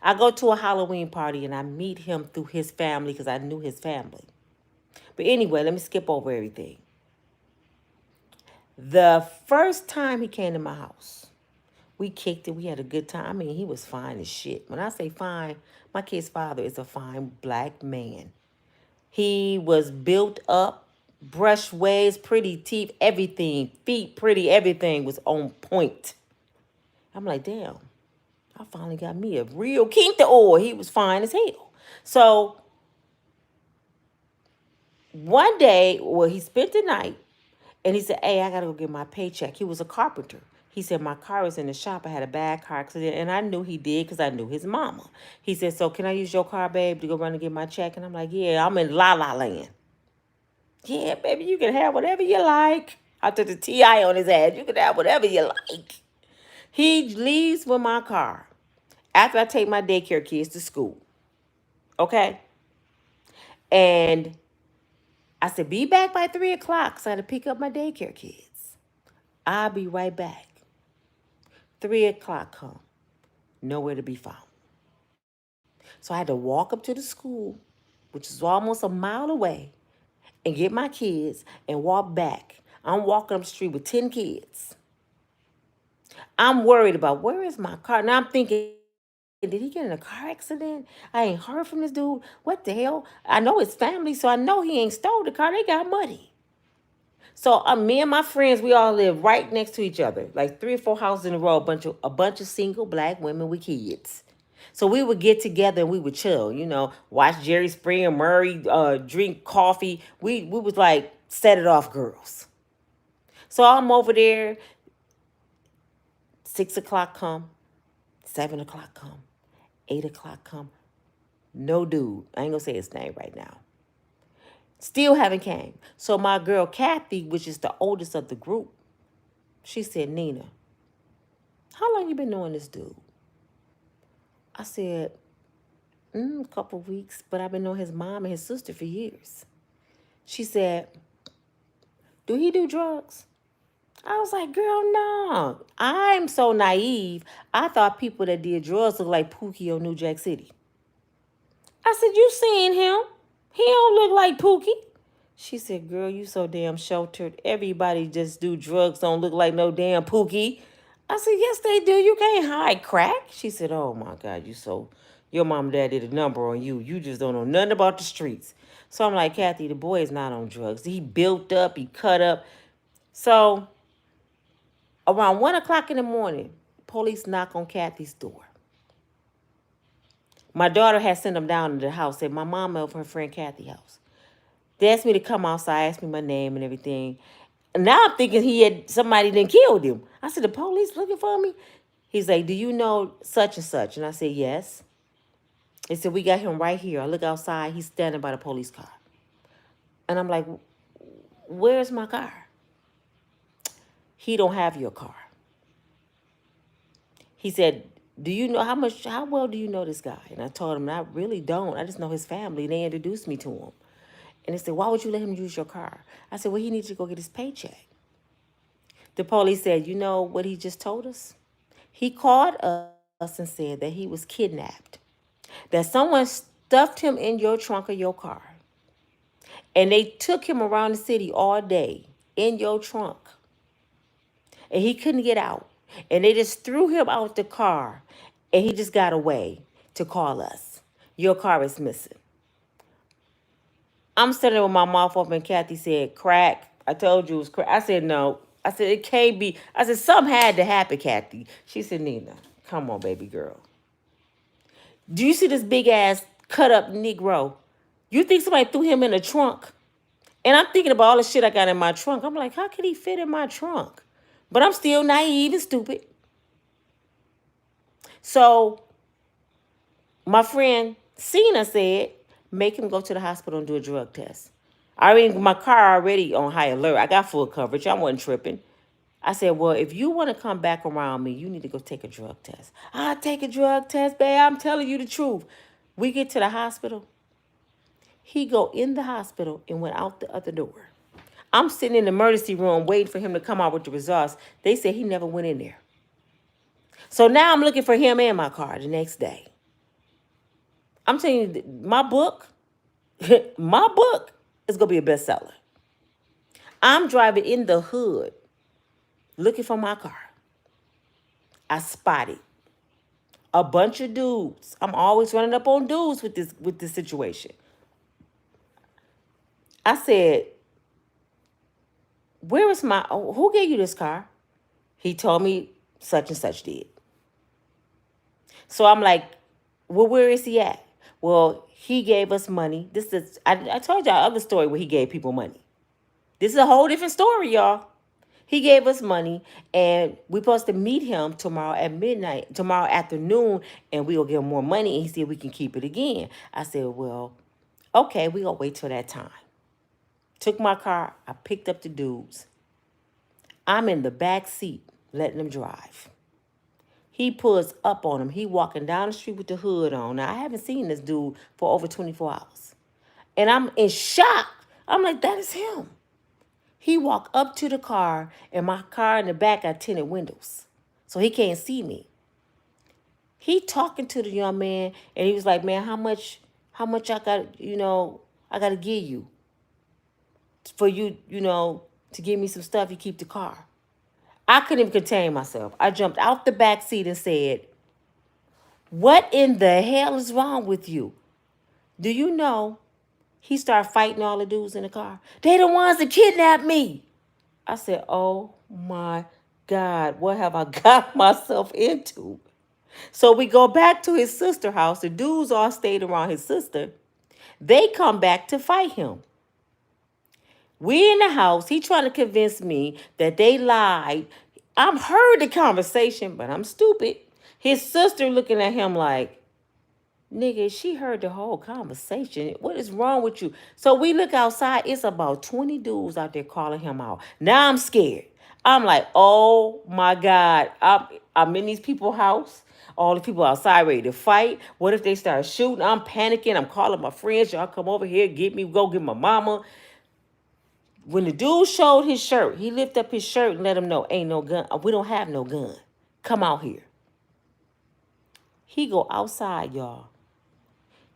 I go to a Halloween party and I meet him through his family because I knew his family. But anyway, let me skip over everything. The first time he came to my house, we kicked it. We had a good time. I mean, he was fine as shit. When I say fine, my kid's father is a fine black man. He was built up, brush waves, pretty teeth, everything. Feet pretty, everything was on point. I'm like, damn, I finally got me a real king to oil. He was fine as hell. So one day, well, he spent the night and he said, hey, I got to go get my paycheck. He was a carpenter. He said, my car was in the shop. I had a bad car accident. And I knew he did because I knew his mama. He said, so can I use your car, babe, to go run and get my check? And I'm like, yeah, I'm in La La Land. Yeah, baby, you can have whatever you like. I took the T.I. on his ass. You can have whatever you like. He leaves with my car after I take my daycare kids to school. Okay? And I said, be back by 3 o'clock so I had to pick up my daycare kids. I'll be right back. 3 o'clock come. Nowhere to be found. So I had to walk up to the school which is almost a mile away, and get my kids and walk back. I'm walking up the street with 10 kids. I'm worried about where is my car. Now I'm thinking, did he get in a car accident? I ain't heard from this dude. What the hell? I know his family, so I know he ain't stole the car. They got money. So me and my friends, we all live right next to each other, like 3 or 4 houses in a row. A bunch of single black women with kids. So we would get together and we would chill, watch Jerry Springer, Murray, drink coffee. We was like set it off girls. So I'm over there. 6 o'clock come, 7 o'clock come, 8 o'clock come. No dude. I ain't gonna say his name right now. Still haven't came. So my girl Kathy, which is the oldest of the group, she said, Nina, how long you been knowing this dude? I said, a couple weeks, but I've been knowing his mom and his sister for years. She said, do he do drugs? I was like, girl, no. I'm so naive. I thought people that did drugs looked like Pookie on New Jack City. I said, you seen him? He don't look like Pookie. She said, girl, you so damn sheltered. Everybody just do drugs, don't look like no damn Pookie. I said, yes, they do. You can't hide crack. She said, oh, my God, your mom and dad did a number on you. You just don't know nothing about the streets. So I'm like, Kathy, the boy is not on drugs. He built up. He cut up. So around 1 o'clock in the morning, police knock on Kathy's door. My daughter had sent them down to the house, said my mom over her friend Kathy's house. They asked me to come outside, asked me my name and everything. And now I'm thinking somebody done killed him. I said, the police looking for me? He's like, do you know such and such? And I said, yes. They said, we got him right here. I look outside. He's standing by the police car. And I'm like, where's my car? He don't have your car. He said, do you know how well do you know this guy? And I told him, I really don't. I just know his family. They introduced me to him. And they said, why would you let him use your car? I said, well, he needs to go get his paycheck. The police said, you know what he just told us? He called us and said that he was kidnapped, that someone stuffed him in your trunk of your car, and they took him around the city all day in your trunk, and he couldn't get out, and they just threw him out the car, and he just got away to call us. Your car is missing. I'm sitting there with my mouth open, and Kathy said, crack. I told you it was crack. I said, no. I said, it can't be. I said, something had to happen, Kathy. She said, Nina, come on, baby girl. Do you see this big-ass cut-up Negro? You think somebody threw him in a trunk? And I'm thinking about all the shit I got in my trunk. I'm like, how could he fit in my trunk? But I'm still naive and stupid. So my friend Cena said, make him go to the hospital and do a drug test. My car already on high alert. I got full coverage. I wasn't tripping. I said, well, if you want to come back around me, you need to go take a drug test. I'll take a drug test, babe. I'm telling you the truth. We get to the hospital. He go in the hospital and went out the other door. I'm sitting in the emergency room waiting for him to come out with the results. They said he never went in there. So now I'm looking for him and my car the next day. I'm telling you, my book is going to be a bestseller. I'm driving in the hood looking for my car. I spotted a bunch of dudes. I'm always running up on dudes with this situation. I said, who gave you this car? He told me such and such did. So I'm like, well, where is he at? Well, he gave us money. I told y'all other story where he gave people money. This is a whole different story, y'all. He gave us money, and we're supposed to meet him tomorrow afternoon, and we'll give him more money, and he said we can keep it again. I said, well, okay, we're going to wait till that time. Took my car. I picked up the dudes. I'm in the back seat letting them drive. He pulls up on him. He walking down the street with the hood on. Now, I haven't seen this dude for over 24 hours. And I'm in shock. I'm like, that is him. He walked up to the car, and my car in the back got tinted windows, so he can't see me. He talking to the young man, and he was like, man, how much How much I got, I got to give you for you, to give me some stuff. You keep the car. I couldn't even contain myself. I jumped out the back seat and said, what in the hell is wrong with you? Do you know he started fighting all the dudes in the car? They the ones that kidnapped me. I said, oh my God, what have I got myself into? So we go back to his sister's house. The dudes all stayed around his sister. They come back to fight him. We in the house. He trying to convince me that they lied. I'm heard the conversation, but I'm stupid. His sister looking at him like, nigga, she heard the whole conversation. What is wrong with you? So we look outside. It's about 20 dudes out there calling him out. Now I'm scared. I'm like, oh my God. I'm in these people's house. All the people outside ready to fight. What if they start shooting? I'm panicking. I'm calling my friends. Y'all come over here. Get me. Go get my mama. When the dude showed his shirt, he lifted up his shirt and let him know, ain't no gun. We don't have no gun. Come out here. He go outside, y'all.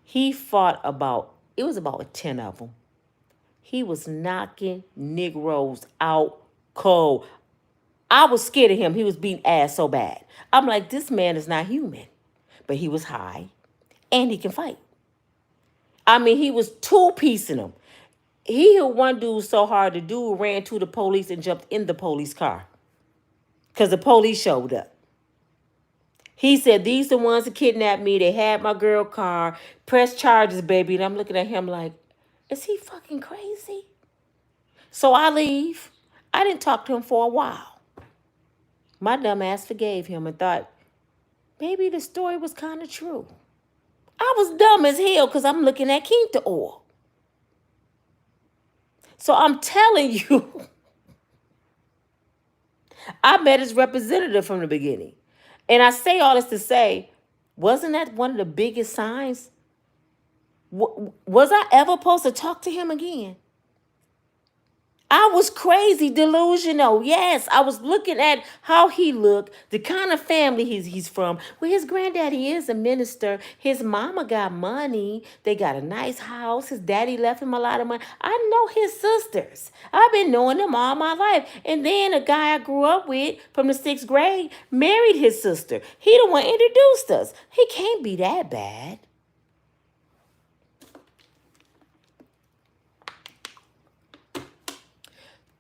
He fought it was about 10 of them. He was knocking Negroes out cold. I was scared of him. He was beating ass so bad. I'm like, this man is not human. But he was high and he can fight. I mean, he was two-piecing them. He hit one dude so hard, the dude ran to the police and jumped in the police car because the police showed up. He said, these the ones that kidnapped me. They had my girl car. Press charges, baby. And I'm looking at him like, is he fucking crazy? So I leave. I didn't talk to him for a while. My dumb ass forgave him and thought, maybe the story was kind of true. I was dumb as hell because I'm looking at Quinta oil. So I'm telling you, I met his representative from the beginning. And I say all this to say, wasn't that one of the biggest signs? Was I ever supposed to talk to him again? I was crazy delusional. Yes, I was looking at how he looked, the kind of family he's from. Well, his granddaddy is a minister. His mama got money. They got a nice house. His daddy left him a lot of money. I know his sisters. I've been knowing them all my life. And then a guy I grew up with from the 6th grade married his sister. He the one introduced us. He can't be that bad.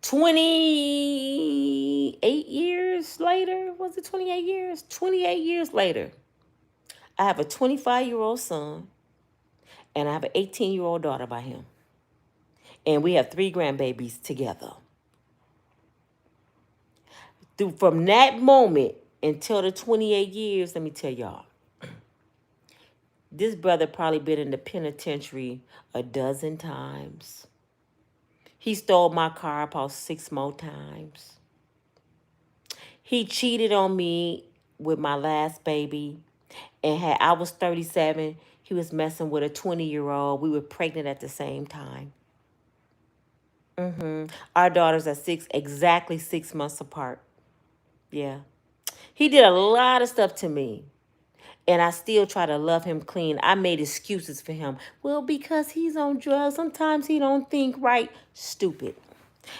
28 years later, was it 28 years? 28 years later, I have a 25-year-old son and I have an 18-year-old daughter by him. And we have 3 grandbabies together. From that moment until the 28 years, let me tell y'all, this brother probably been in the penitentiary a dozen times. He stole my car about 6 more times. He cheated on me with my last baby. And I was 37. He was messing with a 20-year-old. We were pregnant at the same time. Our daughters are exactly 6 months apart. Yeah. He did a lot of stuff to me. And I still try to love him clean. I made excuses for him. Well, because he's on drugs. Sometimes he don't think right. Stupid.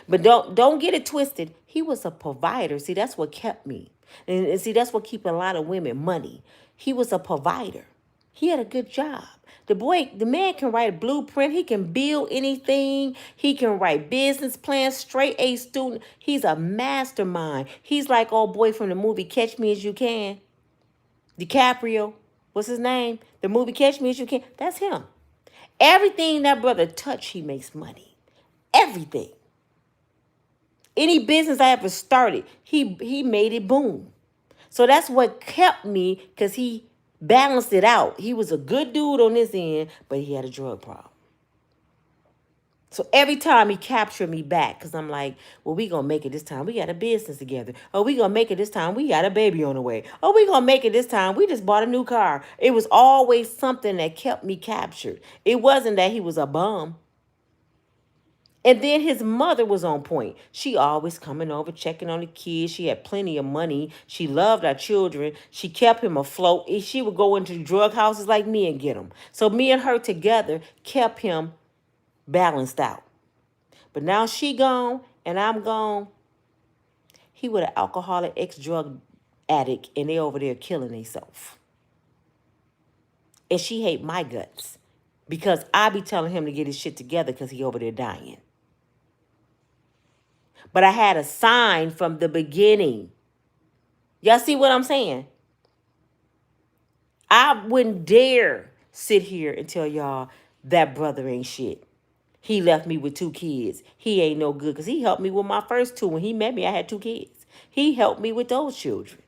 But don't get it twisted. He was a provider. See, that's what kept me. And see, that's what keep a lot of women money. He was a provider. He had a good job. The man can write a blueprint. He can build anything. He can write business plans, straight A student. He's a mastermind. He's like old boy from the movie Catch Me As You Can. DiCaprio, what's his name? The movie Catch Me As You Can. That's him. Everything that brother touched, he makes money. Everything. Any business I ever started, he made it boom. So that's what kept me, because he balanced it out. He was a good dude on this end, but he had a drug problem. So every time he captured me back, because I'm like, well, we going to make it this time. We got a business together. Oh, we going to make it this time. We got a baby on the way. Oh, we going to make it this time. We just bought a new car. It was always something that kept me captured. It wasn't that he was a bum. And then his mother was on point. She always coming over, checking on the kids. She had plenty of money. She loved our children. She kept him afloat. She would go into drug houses like me and get him. So me and her together kept him balanced out. But now she gone and I'm gone. He with an alcoholic ex-drug addict and they over there killing themselves. And she hate my guts because I be telling him to get his shit together because he over there dying. But I had a sign from the beginning. Y'all see what I'm saying? I wouldn't dare sit here and tell y'all that brother ain't shit. He left me with 2 kids. He ain't no good because he helped me with my first 2. When he met me, I had 2 kids. He helped me with those children.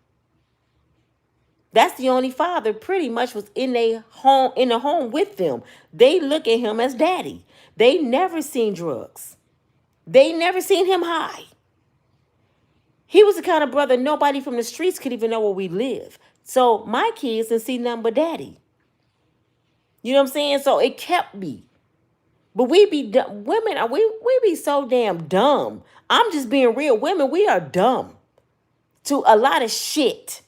That's the only father pretty much was in the home with them. They look at him as daddy. They never seen drugs. They never seen him high. He was the kind of brother nobody from the streets could even know where we live. So my kids didn't see nothing but daddy. You know what I'm saying? So it kept me. But we be women, we be so damn dumb. I'm just being real. Women, we are dumb to a lot of shit.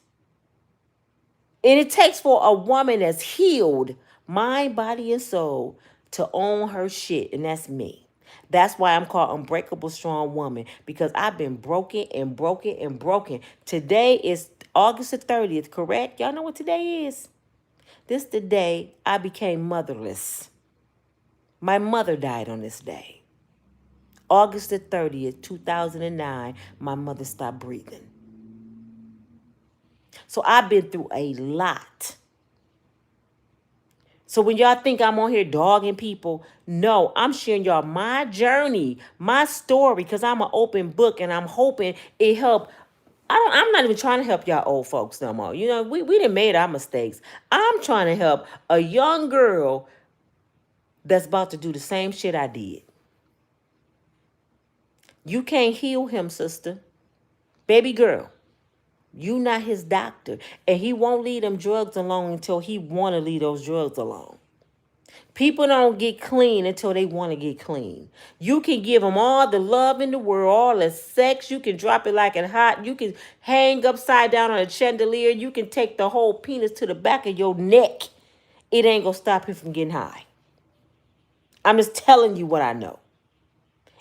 And it takes for a woman that's healed, mind, body, and soul, to own her shit. And that's me. That's why I'm called Unbreakable Strong Woman. Because I've been broken and broken and broken. Today is August the 30th, correct? Y'all know what today is? This the day I became motherless. My mother died on this day. August the 30th, 2009, my mother stopped breathing. So I've been through a lot. So when y'all think I'm on here dogging people, no, I'm sharing y'all my journey, my story, because I'm an open book and I'm hoping it help. I'm not even trying to help y'all old folks no more. You know, we done made our mistakes. I'm trying to help a young girl that's about to do the same shit I did. You can't heal him, sister. Baby girl. You not his doctor. And he won't leave them drugs alone until he want to leave those drugs alone. People don't get clean until they want to get clean. You can give them all the love in the world, all the sex. You can drop it like it hot. You can hang upside down on a chandelier. You can take the whole penis to the back of your neck. It ain't going to stop you from getting high. I'm just telling you what I know.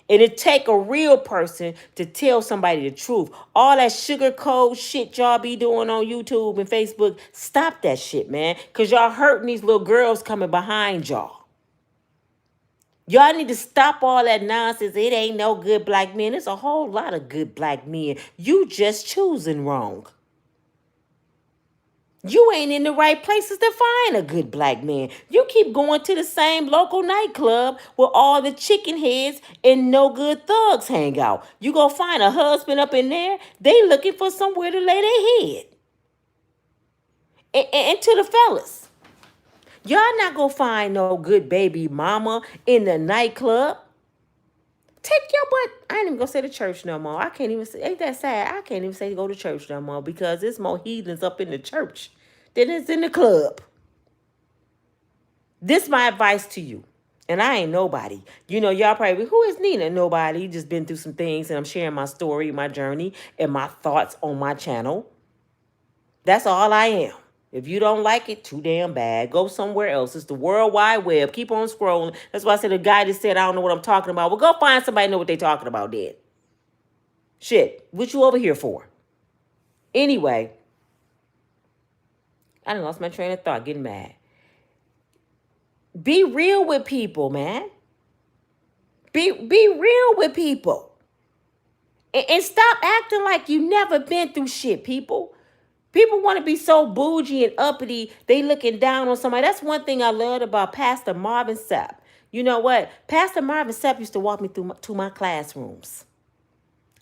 And it take a real person to tell somebody the truth. All that sugar coat shit y'all be doing on YouTube and Facebook, stop that shit, man. Because y'all hurting these little girls coming behind y'all. Y'all need to stop all that nonsense. It ain't no good black men. There's a whole lot of good black men. You just choosing wrong. You ain't in the right places to find a good black man. You keep going to the same local nightclub where all the chicken heads and no good thugs hang out. You gonna find a husband up in there, they looking for somewhere to lay their head. And to the fellas, y'all not gonna find no good baby mama in the nightclub. Take your butt. I ain't even gonna say to church no more. I can't even say, ain't that sad? I can't even say go to church no more because there's more heathens up in the church than it's in the club. This my advice to you. And I ain't nobody. You know, y'all probably, who is Nina? Nobody. Just been through some things and I'm sharing my story, my journey, and my thoughts on my channel. That's all I am. If you don't like it, too damn bad. Go somewhere else. It's the World Wide Web. Keep on scrolling. That's why I said the guy that said, I don't know what I'm talking about. Well, go find somebody who know what they talking about then. Shit. What you over here for? Anyway. I done lost my train of thought getting mad. Be real with people, man. Be real with people. And stop acting like you never been through shit, people. People want to be so bougie and uppity, they looking down on somebody. That's one thing I loved about Pastor Marvin Sapp. You know what? Pastor Marvin Sapp used to walk me to my classrooms.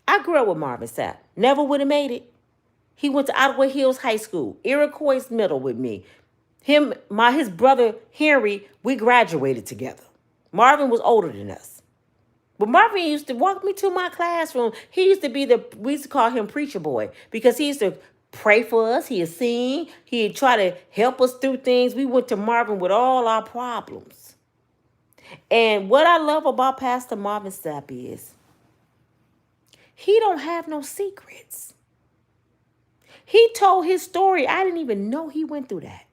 I grew up with Marvin Sapp. Never would have made it. He went to Ottawa Hills High School, Iroquois Middle with me. His brother, Henry, we graduated together. Marvin was older than us. But Marvin used to walk me to my classroom. He used to be we used to call him Preacher Boy because he used to pray for us. He'd sing. He'd try to help us through things. We went to Marvin with all our problems. And what I love about Pastor Marvin Sapp is he don't have no secrets. He told his story. I didn't even know he went through that.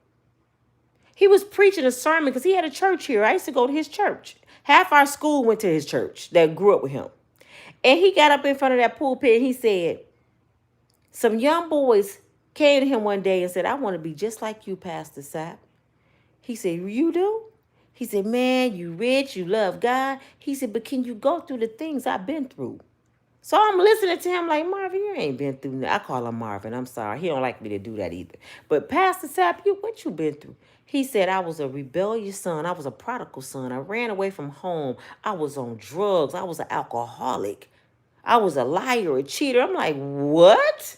He was preaching a sermon because he had a church here. I used to go to his church. Half our school went to his church that grew up with him. And he got up in front of that pulpit and he said, some young boys came to him one day and said, I want to be just like you, Pastor Sapp. He said, you do? He said, man, you rich, you love God. He said, but can you go through the things I've been through? So I'm listening to him like, Marvin, you ain't been through nothing. I call him Marvin. I'm sorry. He don't like me to do that either. But Pastor Sapp, what you been through? He said, I was a rebellious son. I was a prodigal son. I ran away from home. I was on drugs. I was an alcoholic. I was a liar, a cheater. I'm like, what?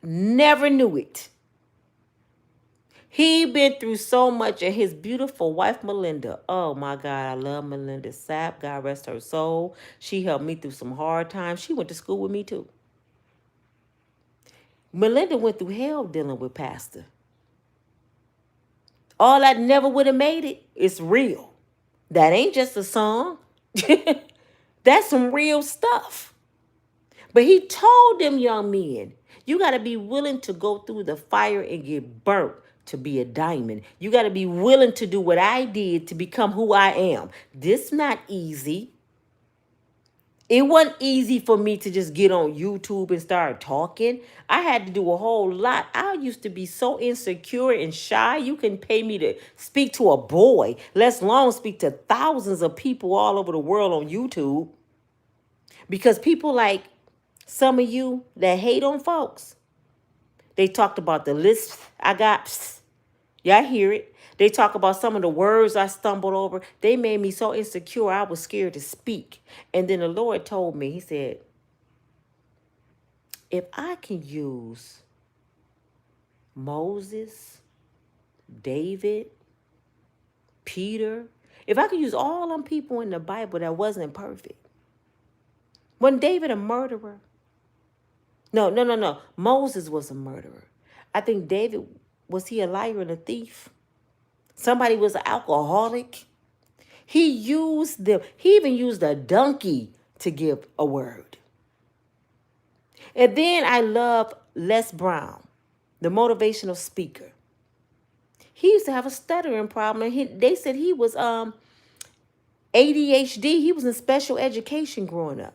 Never knew it. He been through so much, and his beautiful wife, Melinda. Oh, my God, I love Melinda Sapp. God rest her soul. She helped me through some hard times. She went to school with me, too. Melinda went through hell dealing with Pastor. All I never would have made it. It's real. That ain't just a song. That's some real stuff. But he told them young men, you got to be willing to go through the fire and get burnt to be a diamond. You got to be willing to do what I did to become who I am. This not easy. It wasn't easy for me to just get on YouTube and start talking. I had to do a whole lot. I used to be so insecure and shy. You can pay me to speak to a boy, let alone speak to thousands of people all over the world on YouTube. Because people like some of you that hate on folks, they talked about the list I got. Y'all hear it. They talk about some of the words I stumbled over. They made me so insecure, I was scared to speak. And then the Lord told me, he said, if I can use Moses, David, Peter, if I could use all them people in the Bible that wasn't perfect. Wasn't David a murderer? No. Moses was a murderer. I think David, was he a liar and a thief? Somebody was an alcoholic. He used them. He even used a donkey to give a word. And then I love Les Brown, the motivational speaker. He used to have a stuttering problem. And they said he was ADHD. He was in special education growing up.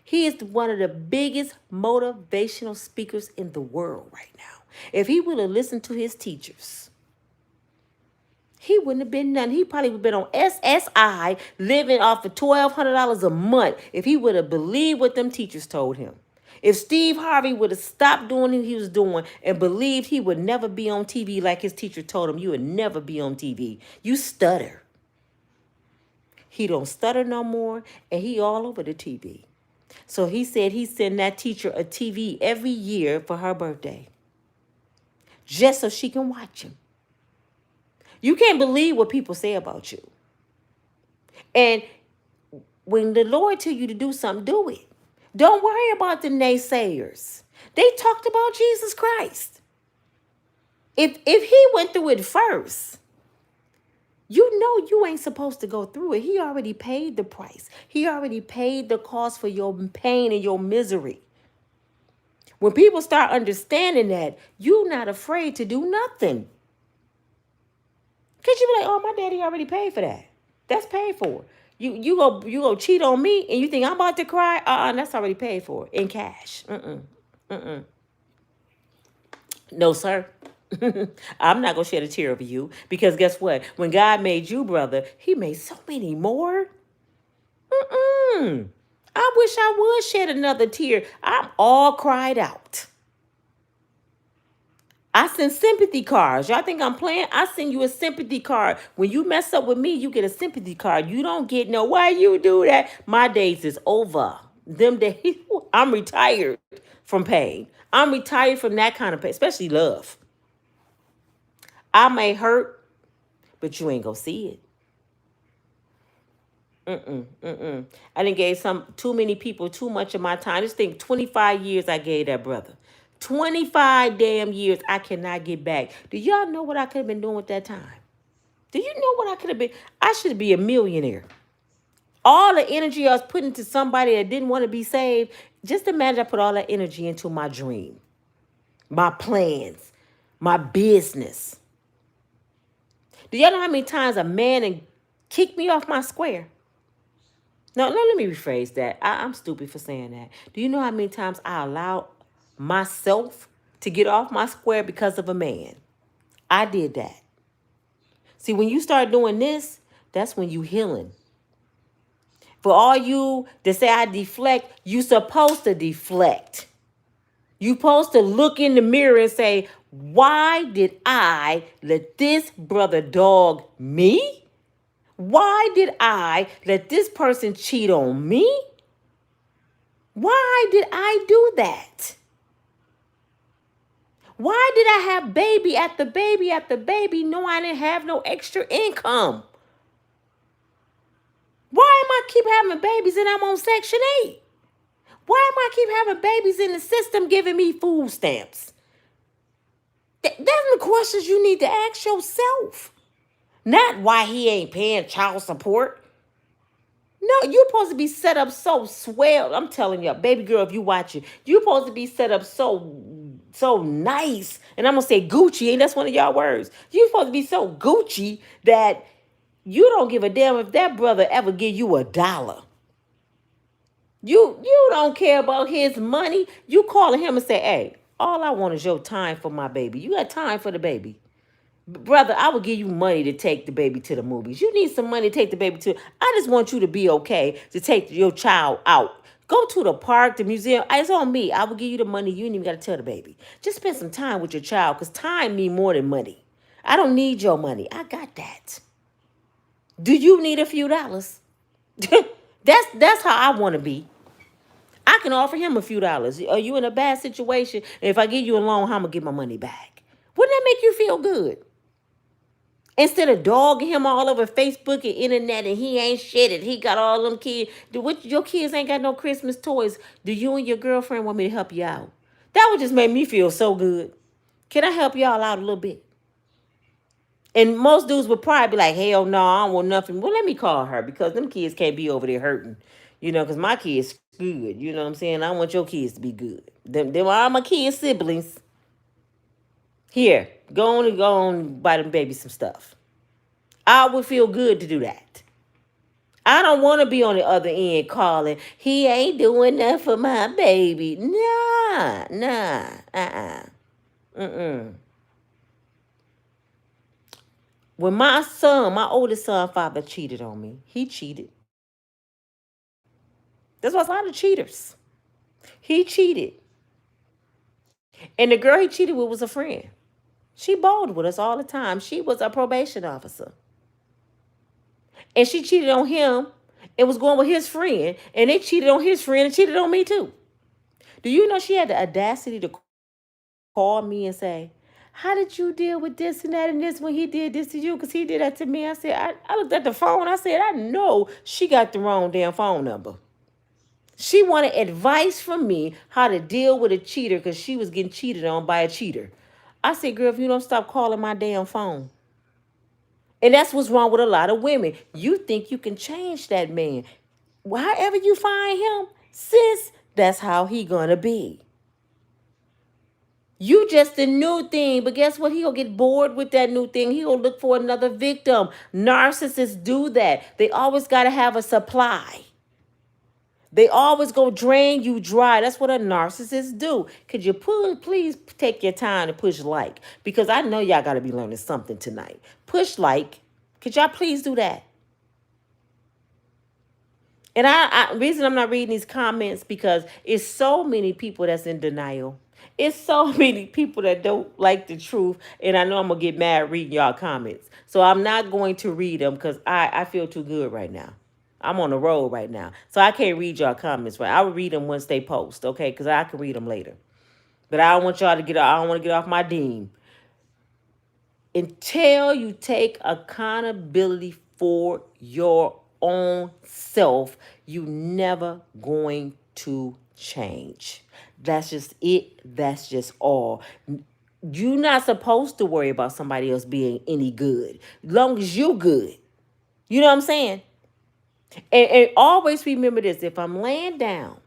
He is one of the biggest motivational speakers in the world right now. If he would have listened to his teachers, he wouldn't have been none. He probably would have been on SSI living off of $1,200 a month if he would have believed what them teachers told him. If Steve Harvey would have stopped doing what he was doing and believed he would never be on TV like his teacher told him, you would never be on TV. You stutter. He don't stutter no more, and he all over the TV. So he said he sent that teacher a TV every year for her birthday, just so she can watch him. You can't believe what people say about you. And when the Lord tell you to do something, do it. Don't worry about the naysayers. They talked about Jesus Christ. If he went through it first, you know you ain't supposed to go through it. He already paid the price. He already paid the cost for your pain and your misery. When people start understanding that, you're not afraid to do nothing. Because you be like, oh, my daddy already paid for that. That's paid for. You go cheat on me and you think I'm about to cry? That's already paid for in cash. No, sir. I'm not going to shed a tear over you, because guess what? When God made you, brother, he made so many more. I wish I would shed another tear. I'm all cried out. I send sympathy cards. Y'all think I'm playing? I send you a sympathy card. When you mess up with me, you get a sympathy card. You don't get no, why you do that? My days is over. Them days, I'm retired from pain. I'm retired from that kind of pain, especially love. I may hurt, but you ain't gonna see it. I done gave too many people too much of my time. Just think 25 years I gave that brother. 25 damn years I cannot get back. Do y'all know what I could have been doing with that time? Do you know what I could have been? I should be a millionaire. All the energy I was putting into somebody that didn't want to be saved. Just imagine I put all that energy into my dream, my plans, my business. Do y'all know how many times a man and kicked me off my square? No, let me rephrase that. I'm stupid for saying that. Do you know how many times I allowed myself to get off my square because of a man? I did that. See, when you start doing this, that's when you healing. For all you that say I deflect, you supposed to deflect. You supposed to look in the mirror and say, why did I let this brother dog me? Why did I let this person cheat on me? Why did I do that? Why did I have baby after baby after baby? No, I didn't have no extra income. Why am I keep having babies and I'm on Section 8? Why am I keep having babies in the system giving me food stamps? That's the questions you need to ask yourself. Not why he ain't paying child support. No, you're supposed to be set up so swell. I'm telling you, baby girl, if you watch it, you're supposed to be set up so nice. And I'm gonna say Gucci, ain't that's one of y'all words. You're supposed to be so Gucci that you don't give a damn if that brother ever give you $1. You don't care about his money. You calling him and say, hey, all I want is your time for my baby. You got time for the baby. Brother, I will give you money to take the baby to the movies. You need some money to take the baby to. I just want you to be okay to take your child out. Go to the park, the museum. It's on me. I will give you the money. You ain't even got to tell the baby. Just spend some time with your child because time means more than money. I don't need your money. I got that. Do you need a few dollars? That's how I want to be. I can offer him a few dollars. Are you in a bad situation? And if I give you a loan, how am I going to get my money back? Wouldn't that make you feel good? Instead of dogging him all over Facebook and internet and he ain't shit and he got all them kids. Your kids ain't got no Christmas toys. Do you and your girlfriend want me to help you out? That would just make me feel so good. Can I help y'all out a little bit? And most dudes would probably be like, hell no, I don't want nothing. Well, let me call her because them kids can't be over there hurting. Because my kids good. You know what I'm saying? I want your kids to be good. Them are my kids' siblings. Here, go on and buy them babies some stuff. I would feel good to do that. I don't want to be on the other end calling, he ain't doing that for my baby. Nah, mm-mm. When my oldest son father cheated on me, he cheated. That's why a lot of cheaters. He cheated. And the girl he cheated with was a friend. She balled with us all the time. She was a probation officer. And she cheated on him and was going with his friend. And they cheated on his friend and cheated on me too. Do you know she had the audacity to call me and say, how did you deal with this and that and this when he did this to you? Because he did that to me. I said, I looked at the phone. I said, I know she got the wrong damn phone number. She wanted advice from me how to deal with a cheater because she was getting cheated on by a cheater. I said, girl, if you don't stop calling my damn phone. And that's what's wrong with a lot of women. You think you can change that man. However you find him, sis, that's how he gonna be. You just a new thing, but guess what? He'll get bored with that new thing. He'll look for another victim. Narcissists do that. They always gotta have a supply. They always go drain you dry. That's what a narcissist do. Could you please take your time to push like? Because I know y'all got to be learning something tonight. Push like. Could y'all please do that? And reason I'm not reading these comments because it's so many people that's in denial. It's so many people that don't like the truth. And I know I'm going to get mad reading y'all comments. So I'm not going to read them because I feel too good right now. I'm on the road right now. So I can't read y'all comments. Right? I will read them once they post, okay? Because I can read them later. But I don't want y'all to I don't want to get off my deem. Until you take accountability for your own self, you never going to change. That's just it. That's just all. You're not supposed to worry about somebody else being any good. As long as you good. You know what I'm saying? And always remember this. If I'm laying down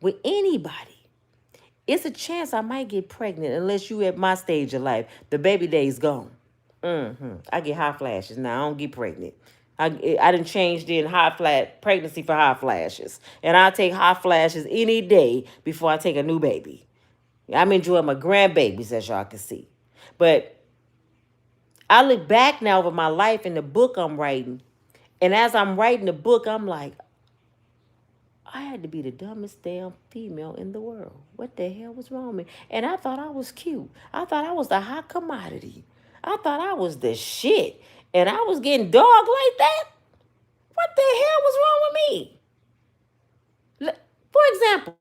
with anybody, it's a chance I might get pregnant unless you at my stage of life. The baby day's gone. I get hot flashes. Now I don't get pregnant. I done changed in pregnancy for hot flashes. And I take hot flashes any day before I take a new baby. I'm enjoying my grandbabies, as y'all can see. But I look back now over my life in the book I'm writing. And as I'm writing the book, I'm like, I had to be the dumbest damn female in the world. What the hell was wrong with me? And I thought I was cute. I thought I was the hot commodity. I thought I was the shit. And I was getting dogged like that? What the hell was wrong with me? For example,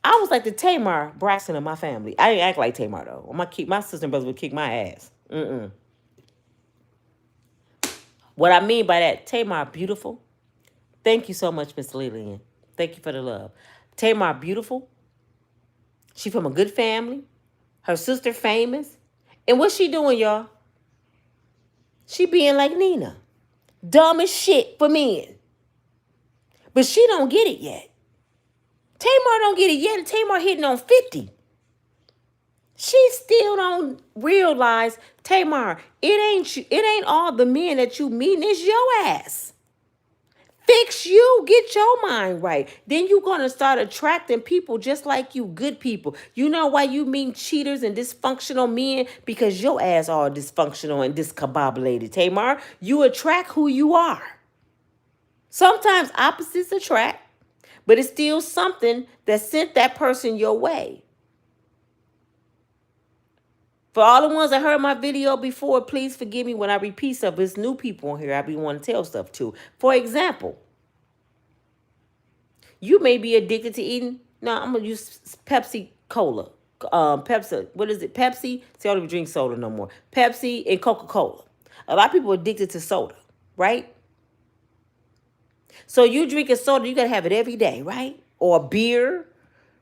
I was like the Tamar Braxton of my family. I didn't act like Tamar though. My sister and brothers would kick my ass. What I mean by that, Tamar beautiful. Thank you so much, Miss Lillian. Thank you for the love. Tamar beautiful. She from a good family. Her sister famous. And what's she doing, y'all? She being like Nina. Dumb as shit for men. But she don't get it yet. Tamar don't get it yet. And Tamar hitting on 50. She still don't realize, Tamar, it ain't all the men that you meet, it's your ass. Fix you, get your mind right. Then you're going to start attracting people just like you, good people. You know why you meet cheaters and dysfunctional men? Because your ass all dysfunctional and discombobulated, Tamar. You attract who you are. Sometimes opposites attract, but it's still something that sent that person your way. For all the ones that heard my video before, please forgive me when I repeat stuff. There's new people on here I be wanting to tell stuff to. For example, you may be addicted to eating. No, I'm going to use Pepsi Cola. Pepsi, what is it? Pepsi? See, I don't even drink soda no more. Pepsi and Coca-Cola. A lot of people are addicted to soda, right? So you drink a soda, you got to have it every day, right? Or beer.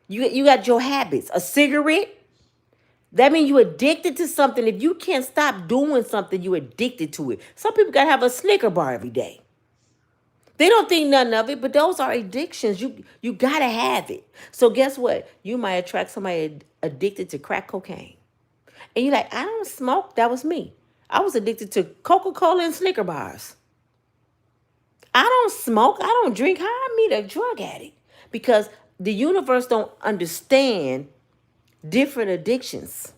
You got your habits. A cigarette. That means you're addicted to something. If you can't stop doing something, you're addicted to it. Some people got to have a Snicker bar every day. They don't think nothing of it, but those are addictions. You got to have it. So guess what? You might attract somebody addicted to crack cocaine. And you're like, I don't smoke. That was me. I was addicted to Coca-Cola and Snicker bars. I don't smoke. I don't drink. How I meet a drug addict? Because the universe don't understand different addictions.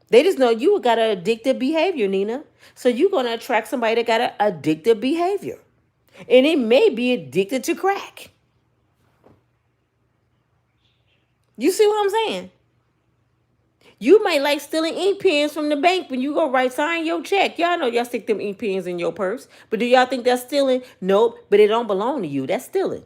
They just know you got an addictive behavior, Nina. So you're going to attract somebody that got an addictive behavior. And it may be addicted to crack. You see what I'm saying? You might like stealing ink pens from the bank when you go sign your check. Y'all know y'all stick them ink pens in your purse. But do y'all think that's stealing? Nope, but it don't belong to you. That's stealing.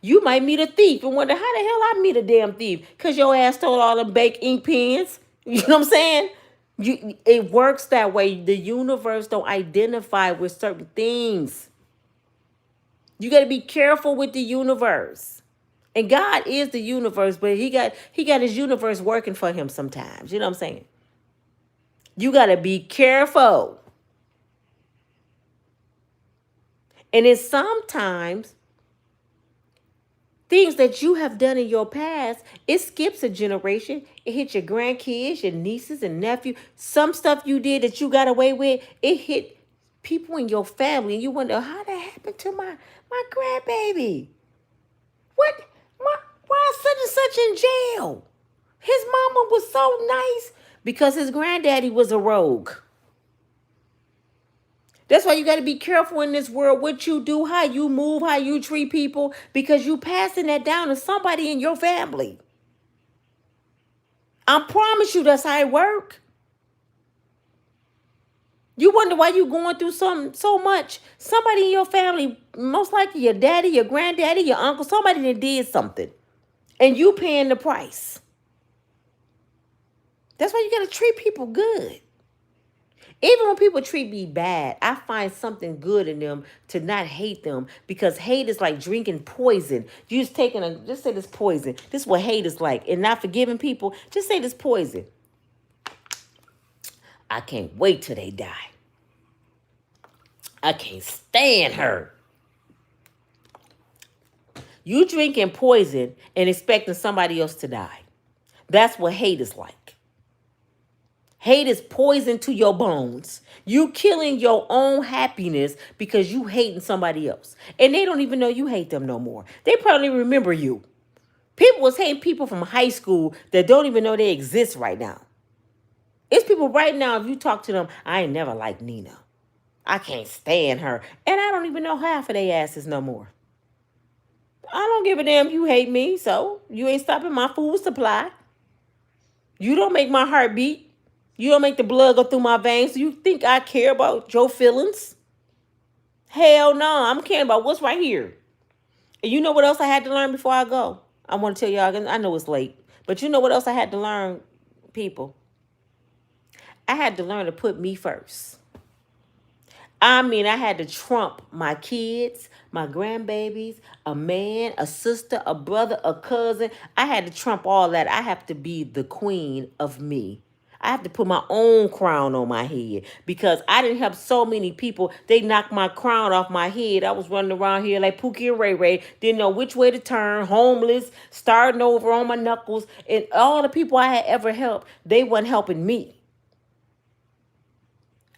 You might meet a thief and wonder, how the hell I meet a damn thief? Because your ass stole all them bank ink pens. You know what I'm saying? It works that way. The universe don't identify with certain things. You got to be careful with the universe. And God is the universe, but he got his universe working for him sometimes. You know what I'm saying? You got to be careful. And it's sometimes things that you have done in your past, it skips a generation. It hits your grandkids, your nieces and nephews. Some stuff you did that you got away with, it hit people in your family. And you wonder, how that happened to my grandbaby? What? Why is such and such in jail? His mama was so nice because his granddaddy was a rogue. That's why you got to be careful in this world, what you do, how you move, how you treat people, because you passing that down to somebody in your family. I promise you that's how it works. You wonder why you going through so much. Somebody in your family, most likely your daddy, your granddaddy, your uncle, somebody that did something. And you paying the price. That's why you got to treat people good. Even when people treat me bad, I find something good in them to not hate them, because hate is like drinking poison. You just say this poison. This is what hate is like. And not forgiving people, just say this poison. I can't wait till they die. I can't stand her. You drinking poison and expecting somebody else to die. That's what hate is like. Hate is poison to your bones. You killing your own happiness because you hating somebody else. And they don't even know you hate them no more. They probably remember you. People was hating people from high school that don't even know they exist right now. It's people right now, if you talk to them, I ain't never liked Nina. I can't stand her. And I don't even know half of their asses no more. I don't give a damn you hate me, so you ain't stopping my food supply. You don't make my heart beat. You don't make the blood go through my veins. You think I care about your feelings? Hell no, I'm caring about what's right here. And you know what else I had to learn before I go? I want to tell y'all, I know it's late, but you know what else I had to learn, people? I had to learn to put me first. I mean, I had to trump my kids, my grandbabies, a man, a sister, a brother, a cousin. I had to trump all that. I have to be the queen of me. I have to put my own crown on my head, because I didn't help so many people. They knocked my crown off my head. I was running around here like Pookie and Ray Ray. Didn't know which way to turn, homeless, starting over on my knuckles. And all the people I had ever helped, they weren't helping me.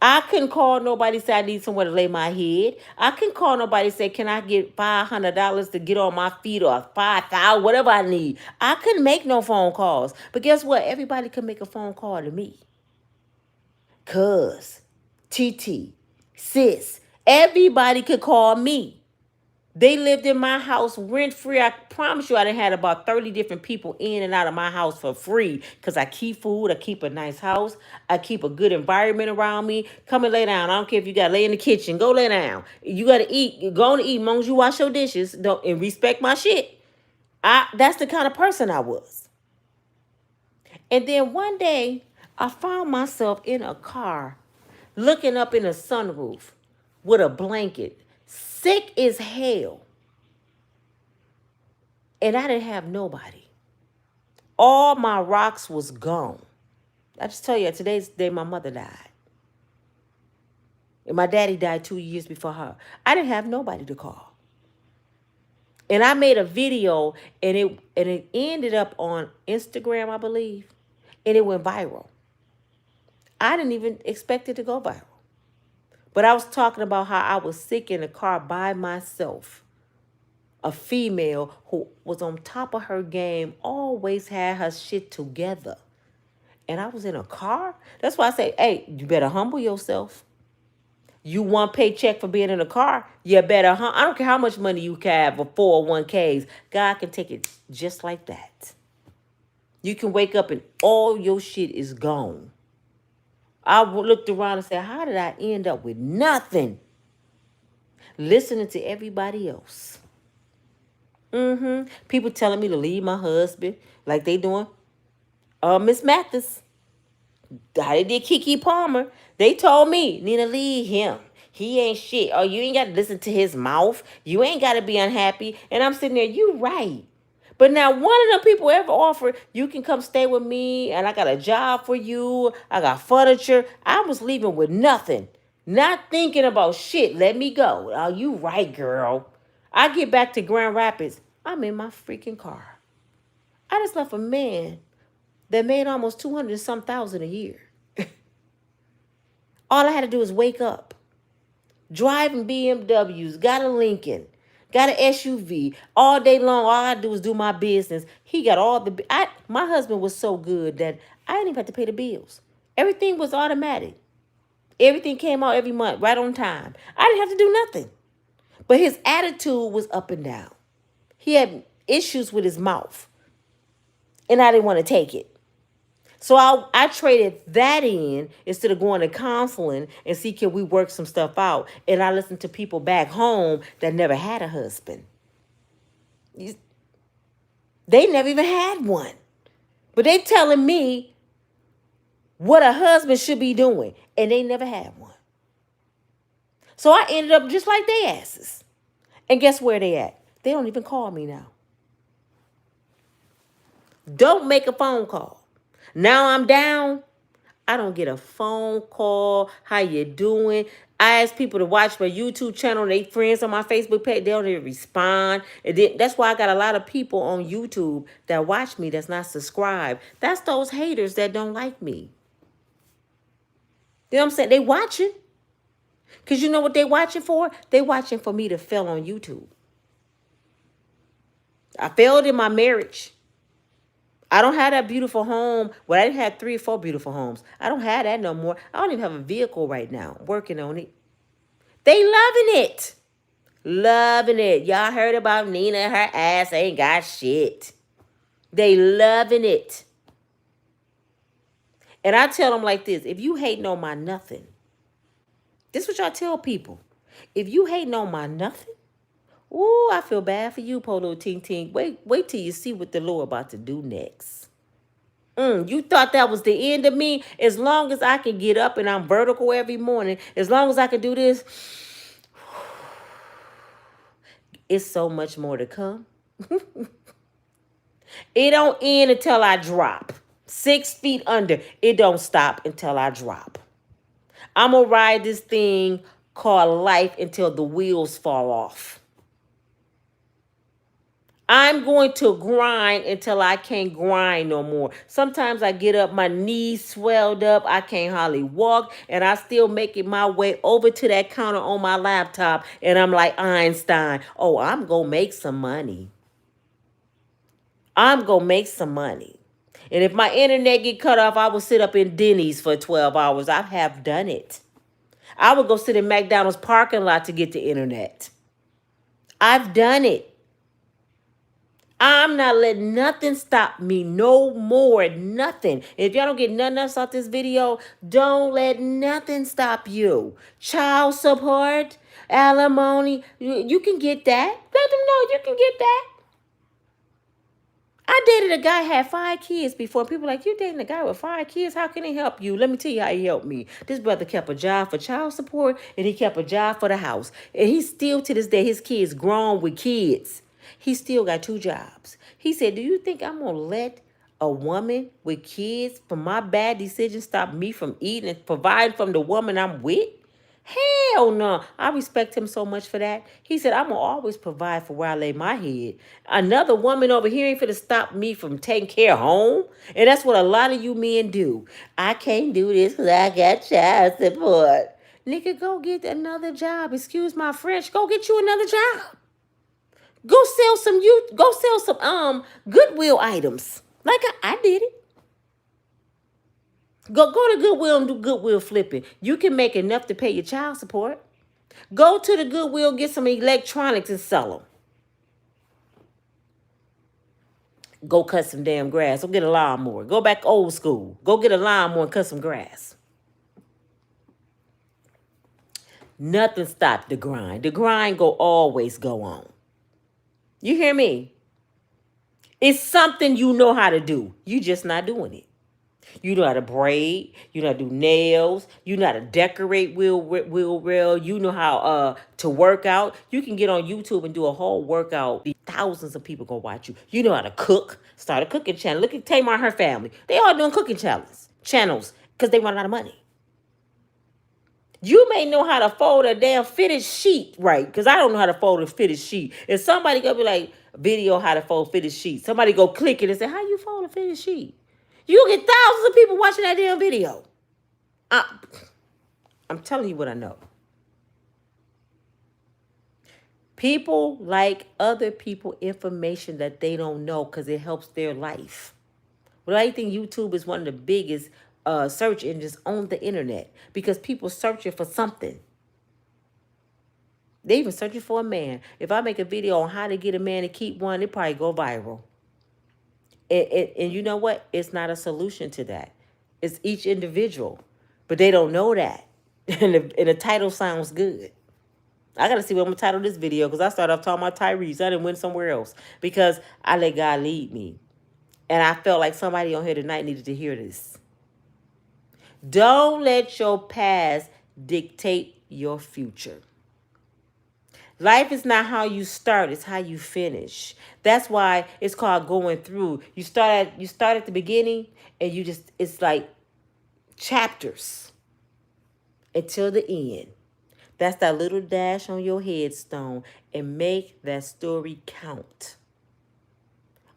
I couldn't call nobody, say I need somewhere to lay my head. I couldn't call nobody, say, can I get $500 to get on my feet, or $5,000, whatever I need. I couldn't make no phone calls. But guess what? Everybody could make a phone call to me. Cuz, TT, sis, everybody could call me. They lived in my house rent-free. I promise you I done had about 30 different people in and out of my house for free, because I keep food, I keep a nice house, I keep a good environment around me. Come and lay down. I don't care if you got to lay in the kitchen. Go lay down. You got to eat. You're going to eat as long as you wash your dishes and respect my shit. That's the kind of person I was. And then one day, I found myself in a car looking up in a sunroof with a blanket, sick as hell. And I didn't have nobody. All my rocks was gone. I just tell you, today's the day my mother died. And my daddy died 2 years before her. I didn't have nobody to call. And I made a video, and it ended up on Instagram, I believe. And it went viral. I didn't even expect it to go viral. But I was talking about how I was sick in the car by myself. A female who was on top of her game, always had her shit together. And I was in a car. That's why I say, hey, you better humble yourself. You want paycheck for being in a car, you better, I don't care how much money you have for 401ks. God can take it just like that. You can wake up and all your shit is gone. I looked around and said, how did I end up with nothing? Listening to everybody else. People telling me to leave my husband like they doing Miss Mathis. How they did Kiki Palmer. They told me, Nina, leave him. He ain't shit. Oh, you ain't got to listen to his mouth. You ain't got to be unhappy. And I'm sitting there, you right. But now one of them people ever offered, you can come stay with me and I got a job for you. I got furniture. I was leaving with nothing. Not thinking about shit. Let me go. Oh, you right, girl. I get back to Grand Rapids. I'm in my freaking car. I just left a man that made almost 200 some thousand a year. All I had to do was wake up. Driving BMWs, got a Lincoln, got an SUV. All day long, all I do is do my business. He got all the... my husband was so good that I didn't even have to pay the bills. Everything was automatic. Everything came out every month, right on time. I didn't have to do nothing. But his attitude was up and down. He had issues with his mouth. And I didn't want to take it. So I traded that in instead of going to counseling and see can we work some stuff out. And I listened to people back home that never had a husband. They never even had one. But they telling me what a husband should be doing, and they never had one. So I ended up just like they asses. And guess where they at? They don't even call me now. Don't make a phone call. Now I'm down. I don't get a phone call. How you doing? I ask people to watch my YouTube channel. They friends on my Facebook page. They don't even respond. And then, that's why I got a lot of people on YouTube that watch me that's not subscribed. That's those haters that don't like me. You know what I'm saying? They watching. Because you know what they watching for? They watching for me to fail on YouTube. I failed in my marriage. I don't have that beautiful home. Well, I didn't have 3 or 4 beautiful homes. I don't have that no more. I don't even have a vehicle right now. I'm working on it. They loving it. Loving it. Y'all heard about Nina, her ass ain't got shit. They loving it. And I tell them like this, if you hating on my nothing, this is what y'all tell people. If you hating on my nothing, ooh, I feel bad for you, Polo Ting Ting. Wait till you see what the Lord about to do next. You thought that was the end of me? As long as I can get up and I'm vertical every morning, as long as I can do this, it's so much more to come. It don't end until I drop. 6 feet under. It don't stop until I drop. I'm going to ride this thing called life until the wheels fall off. I'm going to grind until I can't grind no more. Sometimes I get up, my knees swelled up, I can't hardly walk, and I still making my way over to that counter on my laptop, and I'm like Einstein. Oh, I'm going to make some money. I'm going to make some money. And if my internet get cut off, I will sit up in Denny's for 12 hours. I have done it. I would go sit in McDonald's parking lot to get the internet. I've done it. I'm not letting nothing stop me no more. Nothing. If y'all don't get nothing else out this video, don't let nothing stop you. Child support, alimony, you can get that. Let them know you can get that. I dated a guy had 5 kids before. People like, you dating a guy with 5 kids? How can he help you? Let me tell you how he helped me. This brother kept a job for child support, and he kept a job for the house. And he still, to this day, his kids grown with kids. He still got 2 jobs. He said, do you think I'm going to let a woman with kids for my bad decisions stop me from eating and providing from the woman I'm with? Hell no. I respect him so much for that. He said, I'm going to always provide for where I lay my head. Another woman over here ain't finna stop me from taking care of home. And that's what a lot of you men do. I can't do this because I got child support. Nigga, go get another job. Excuse my French. Go get you another job. Go sell some Goodwill items. Like I did it. Go to Goodwill and do Goodwill flipping. You can make enough to pay your child support. Go to the Goodwill, get some electronics and sell them. Go cut some damn grass. Go get a lawnmower. Go back old school. Go get a lawnmower and cut some grass. Nothing stopped the grind. The grind always go on. You hear me? It's something you know how to do. You just not doing it. You know how to braid. You know how to do nails. You know how to decorate wheel rail. You know how to work out. You can get on YouTube and do a whole workout. Thousands of people gonna watch you. You know how to cook. Start a cooking channel. Look at Tamar and her family. They all doing cooking channels because they run out of money. You may know how to fold a damn fitted sheet, right? Because I don't know how to fold a fitted sheet. If somebody gonna be like, video how to fold fitted sheet, somebody go click it and say, how you fold a fitted sheet? You get thousands of people watching that damn video. I'm telling you what I know. People like other people information that they don't know because it helps their life. Well, I think YouTube is one of the biggest search engines on the internet because people searching for something. They even searching for a man. If I make a video on how to get a man to keep one, it probably go viral. And you know what? It's not a solution to that. It's each individual. But they don't know that. And the title sounds good. I got to see what I'm going to title this video because I started off talking about Tyrese. I didn't went somewhere else because I let God lead me. And I felt like somebody on here tonight needed to hear this. Don't let your past dictate your future. Life is not how you start, it's how you finish. That's why it's called going through. You start at the beginning and it's like chapters until the end. That's that little dash on your headstone, and make that story count.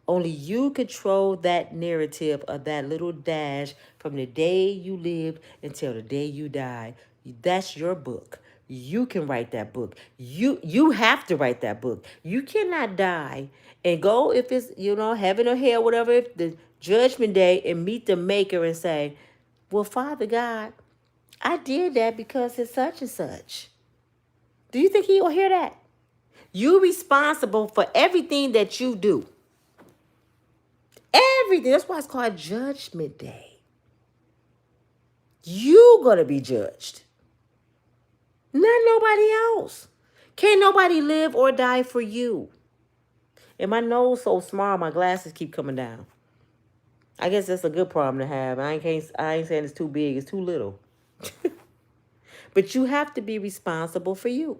Only you control that narrative of that little dash from the day you lived until the day you die. That's your book. You can write that book. You have to write that book. You cannot die and go, if it's, heaven or hell, whatever, if the judgment day, and meet the maker and say, well, Father God, I did that because it's such and such. Do you think he will hear that? You're responsible for everything that you do. Everything. That's why it's called Judgment Day. You gonna be judged. Not nobody else. Can't nobody live or die for you. And my nose so small, my glasses keep coming down. I guess that's a good problem to have. I ain't saying it's too big, it's too little. But you have to be responsible for you.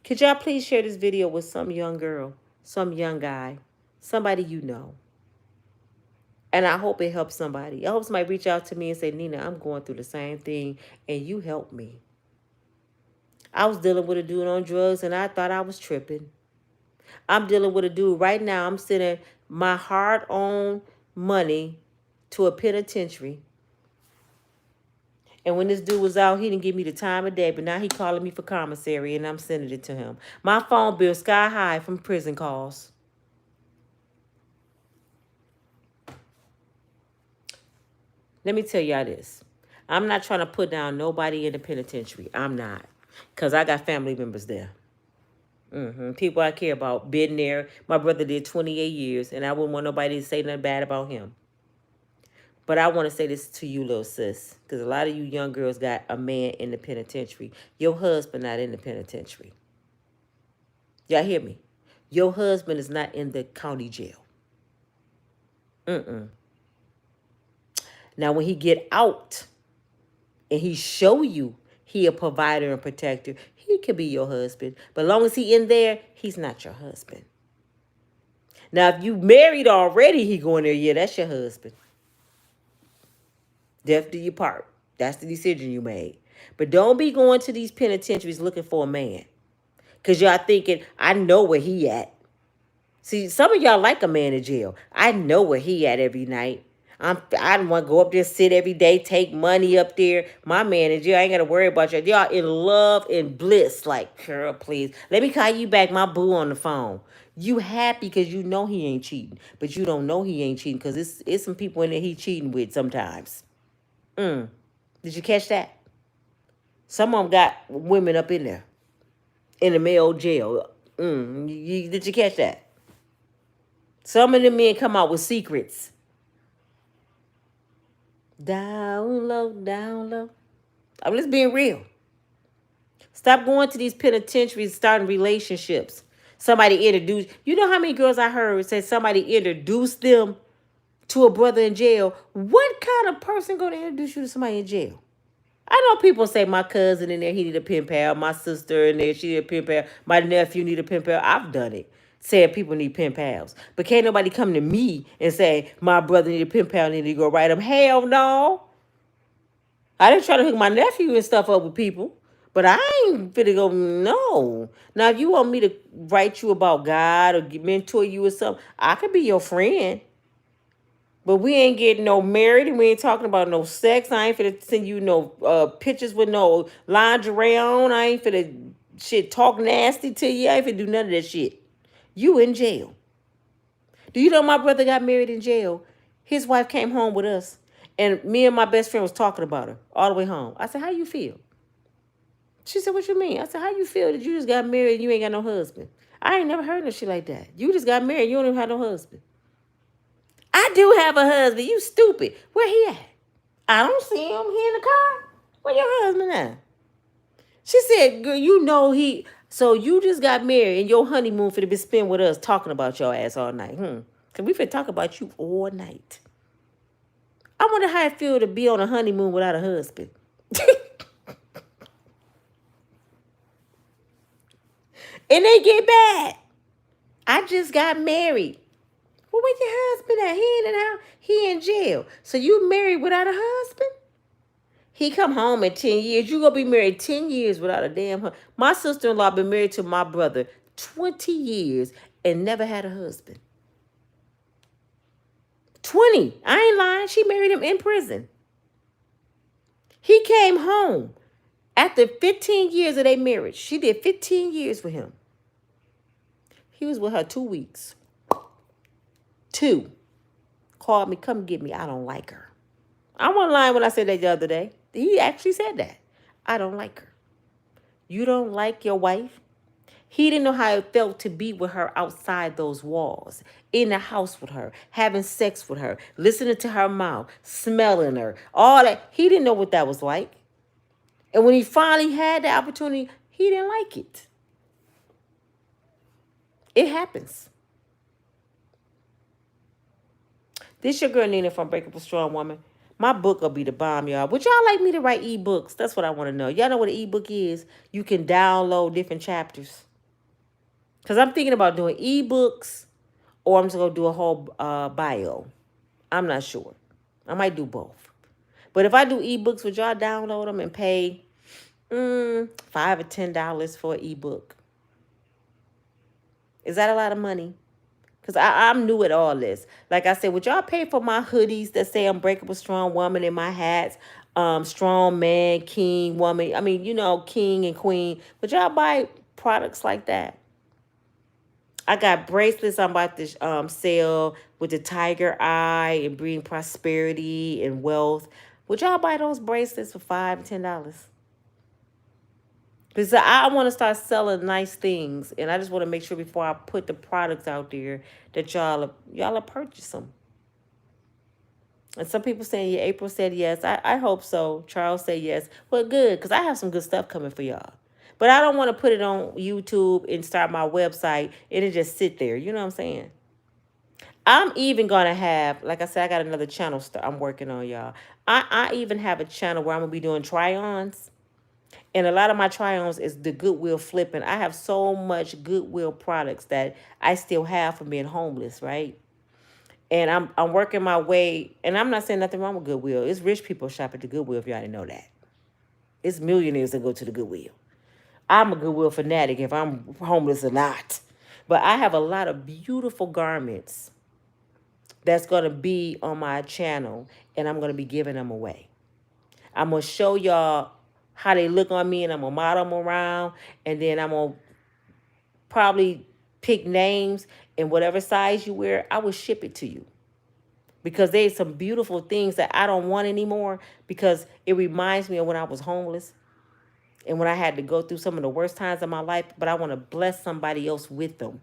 Could y'all please share this video with some young girl, some young guy, somebody you know? And I hope it helps somebody. I hope somebody reach out to me and say, Nina, I'm going through the same thing, and you help me. I was dealing with a dude on drugs, and I thought I was tripping. I'm dealing with a dude right now. I'm sending my hard-earned money to a penitentiary. And when this dude was out, he didn't give me the time of day, but now he calling me for commissary, and I'm sending it to him. My phone bill sky high from prison calls. Let me tell y'all this. I'm not trying to put down nobody in the penitentiary. I'm not. Because I got family members there. People I care about, been there. My brother did 28 years, and I wouldn't want nobody to say nothing bad about him. But I want to say this to you, little sis, because a lot of you young girls got a man in the penitentiary. Your husband not in the penitentiary. Y'all hear me? Your husband is not in the county jail. Now, when he get out and he show you he a provider and protector, he could be your husband. But as long as he in there, he's not your husband. Now, if you married already, he going there, yeah, that's your husband. Death do you part. That's the decision you made. But don't be going to these penitentiaries looking for a man. Because y'all thinking, I know where he at. See, some of y'all like a man in jail. I know where he at every night. I don't want to go up there, sit every day, take money up there. My man in jail, I ain't got to worry about y'all. Y'all in love and bliss. Like, girl, please. Let me call you back, my boo on the phone. You happy because you know he ain't cheating. But you don't know he ain't cheating because it's some people in there he cheating with sometimes. Did you catch that? Some of them got women up in there. In the male jail. Did you catch that? Some of the men come out with secrets. Down low, down low. I'm just being real. Stop going to these penitentiaries, starting relationships. Somebody introduced. You know how many girls I heard say somebody introduced them to a brother in jail? What kind of person going to introduce you to somebody in jail? I know people say my cousin in there, he need a pen pal. My sister in there, she need a pen pal. My nephew need a pen pal. I've done it. Saying people need pen pals. But can't nobody come to me and say, my brother need a pen pal, need to go write him. Hell no. I didn't try to hook my nephew and stuff up with people. But I ain't finna go, no. Now, if you want me to write you about God or mentor you or something, I could be your friend. But we ain't getting no married, and we ain't talking about no sex. I ain't finna send you no pictures with no lingerie on. I ain't finna talk nasty to you. I ain't finna do none of that shit. You in jail. Do you know my brother got married in jail? His wife came home with us, and me and my best friend was talking about her all the way home. I said, how you feel? She said, what you mean? I said, how you feel that you just got married and you ain't got no husband? I ain't never heard no shit like that. You just got married, you don't even have no husband. I do have a husband. You stupid. Where he at? I don't see him. He in the car. Where your husband at? She said, girl, you know he... So you just got married and your honeymoon finna be spent with us talking about your ass all night. Because we finna talk about you all night. I wonder how it feel to be on a honeymoon without a husband. And they get bad. I just got married. Well, where your husband at? He in and out. He in jail. So you married without a husband? He come home in 10 years. You gonna be married 10 years without a damn husband. My sister-in-law been married to my brother 20 years and never had a husband. 20. I ain't lying. She married him in prison. He came home after 15 years of their marriage. She did 15 years with him. He was with her 2 weeks. 2. Called me, come get me. I don't like her. I wasn't lying when I said that the other day. He actually said that. I don't like her. You don't like your wife? He didn't know how it felt to be with her outside those walls, in the house with her, having sex with her, listening to her mouth, smelling her, all that. He didn't know what that was like. And when he finally had the opportunity, he didn't like it. It happens. This your girl Nina from Unbreakable Strong Woman. My book will be the bomb, y'all. Would y'all like me to write ebooks? That's what I want to know. Y'all know what an ebook is? You can download different chapters. Because I'm thinking about doing ebooks or I'm just going to do a whole bio. I'm not sure. I might do both. But if I do ebooks, would y'all download them and pay $5 or $10 for an ebook? Is that a lot of money? Because I'm new at all this. Like I said, would y'all pay for my hoodies that say Unbreakable Strong Woman and my hats? Strong man, king, woman. I mean, you know, king and queen. Would y'all buy products like that? I got bracelets I'm about to sell with the tiger eye and bring prosperity and wealth. Would y'all buy those bracelets for $5 and $10? Because I want to start selling nice things, and I just want to make sure before I put the products out there that y'all will purchase them. And some people saying, yeah, April said yes. I hope so. Charles said yes. Well, good, because I have some good stuff coming for y'all. But I don't want to put it on YouTube and start my website and it just sit there. You know what I'm saying? I'm even going to have, like I said, I got another channel I'm working on, y'all. I even have a channel where I'm going to be doing try-ons. And a lot of my try-ons is the Goodwill flipping. I have so much Goodwill products that I still have from being homeless, right? And I'm working my way, and I'm not saying nothing wrong with Goodwill. It's rich people shop at the Goodwill, if y'all didn't know that. It's millionaires that go to the Goodwill. I'm a Goodwill fanatic if I'm homeless or not. But I have a lot of beautiful garments that's going to be on my channel, and I'm going to be giving them away. I'm going to show y'all how they look on me, and I'm going to model them around, and then I'm going to probably pick names, and whatever size you wear, I will ship it to you. Because there's some beautiful things that I don't want anymore because it reminds me of when I was homeless and when I had to go through some of the worst times of my life, but I want to bless somebody else with them.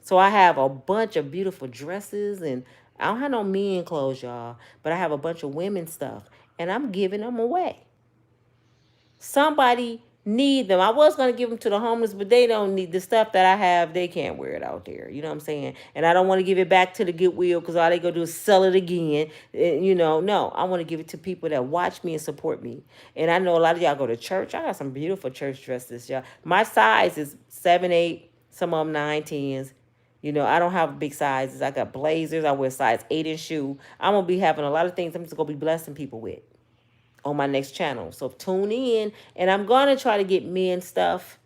So I have a bunch of beautiful dresses, and I don't have no men clothes, y'all, but I have a bunch of women stuff, and I'm giving them away. Somebody need them. I was going to give them to the homeless, but they don't need the stuff that I have. They can't wear it out there. You know what I'm saying? And I don't want to give it back to the Goodwill because all they go do is sell it again. You know, no. I want to give it to people that watch me and support me. And I know a lot of y'all go to church. I got some beautiful church dresses, y'all. My size is 7, 8, some of them 9, 10s. You know, I don't have big sizes. I got blazers. I wear size 8 in shoe. I'm going to be having a lot of things I'm just going to be blessing people with on my next channel. So tune in, and I'm going to try to get men stuff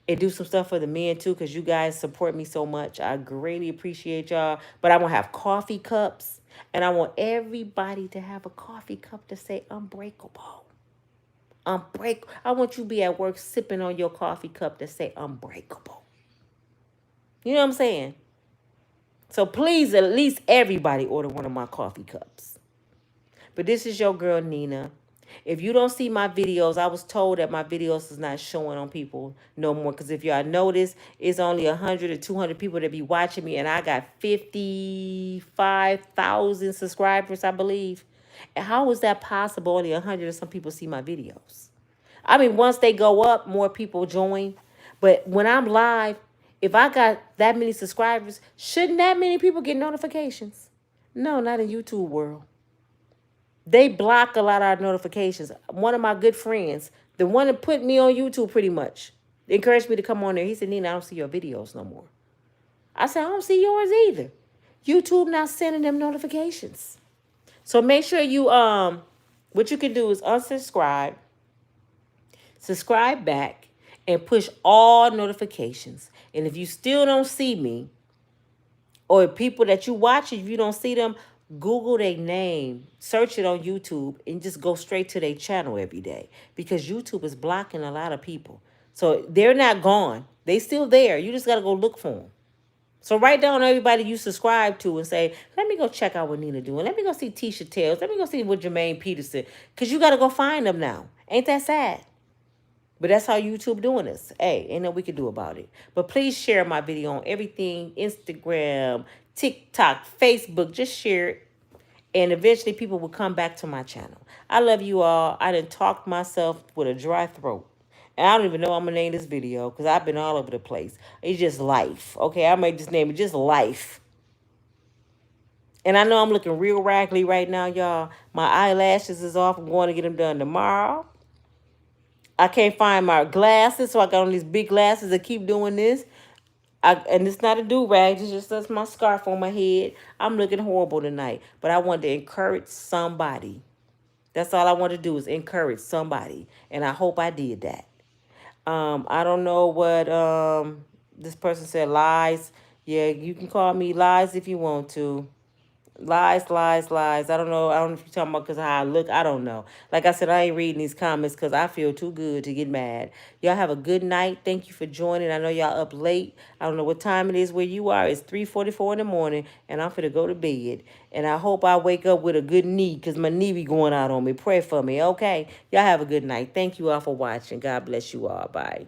and do some stuff for the men too, because you guys support me so much. I greatly appreciate y'all. But I'm going to have coffee cups, and I want everybody to have a coffee cup to say Unbreakable. Unbreakable. I want you to be at work sipping on your coffee cup to say Unbreakable. You know what I'm saying? So please, at least everybody order one of my coffee cups. But this is your girl, Nina. If you don't see my videos, I was told that my videos is not showing on people no more. Because if y'all notice, it's only 100 or 200 people that be watching me. And I got 55,000 subscribers, I believe. And how is that possible? Only 100 or some people see my videos. I mean, once they go up, more people join. But when I'm live, if I got that many subscribers, shouldn't that many people get notifications? No, not in YouTube world. They block a lot of our notifications. One of my good friends, the one that put me on YouTube pretty much, encouraged me to come on there. He said, Nina, I don't see your videos no more. I said, I don't see yours either. YouTube not sending them notifications. So make sure you what you can do is unsubscribe, subscribe back, and push all notifications. And if you still don't see me, or people that you watch, if you don't see them, Google their name, search it on YouTube, and just go straight to their channel every day, because YouTube is blocking a lot of people. So they're not gone. They still there. You just got to go look for them. So write down everybody you subscribe to and say, let me go check out what Nina doing. Let me go see Tisha Tales. Let me go see what Jermaine Peterson. Because you got to go find them now. Ain't that sad? But that's how YouTube doing this. Hey, ain't nothing we can do about it. But please share my video on everything. Instagram, TikTok, Facebook. Just share it. And eventually people will come back to my channel. I love you all. I done talked myself with a dry throat. And I don't even know what I'm going to name this video, because I've been all over the place. It's just life. Okay, I might just name it just life. And I know I'm looking real raggedy right now, y'all. My eyelashes is off. I'm going to get them done tomorrow. I can't find my glasses, so I got on these big glasses that keep doing this. And it's not a do-rag, it's just that's my scarf on my head. I'm looking horrible tonight. But I wanted to encourage somebody. That's all I want to do, is encourage somebody. And I hope I did that. I don't know what this person said, lies. Yeah, you can call me lies if you want to. Lies, lies, lies. I don't know. I don't know if you're talking about because how I look. I don't know. Like I said, I ain't reading these comments because I feel too good to get mad. Y'all have a good night. Thank you for joining. I know y'all up late. I don't know what time it is where you are. It's 3:44 in the morning, and I'm finna go to bed. And I hope I wake up with a good knee, because my knee be going out on me. Pray for me, okay? Y'all have a good night. Thank you all for watching. God bless you all. Bye.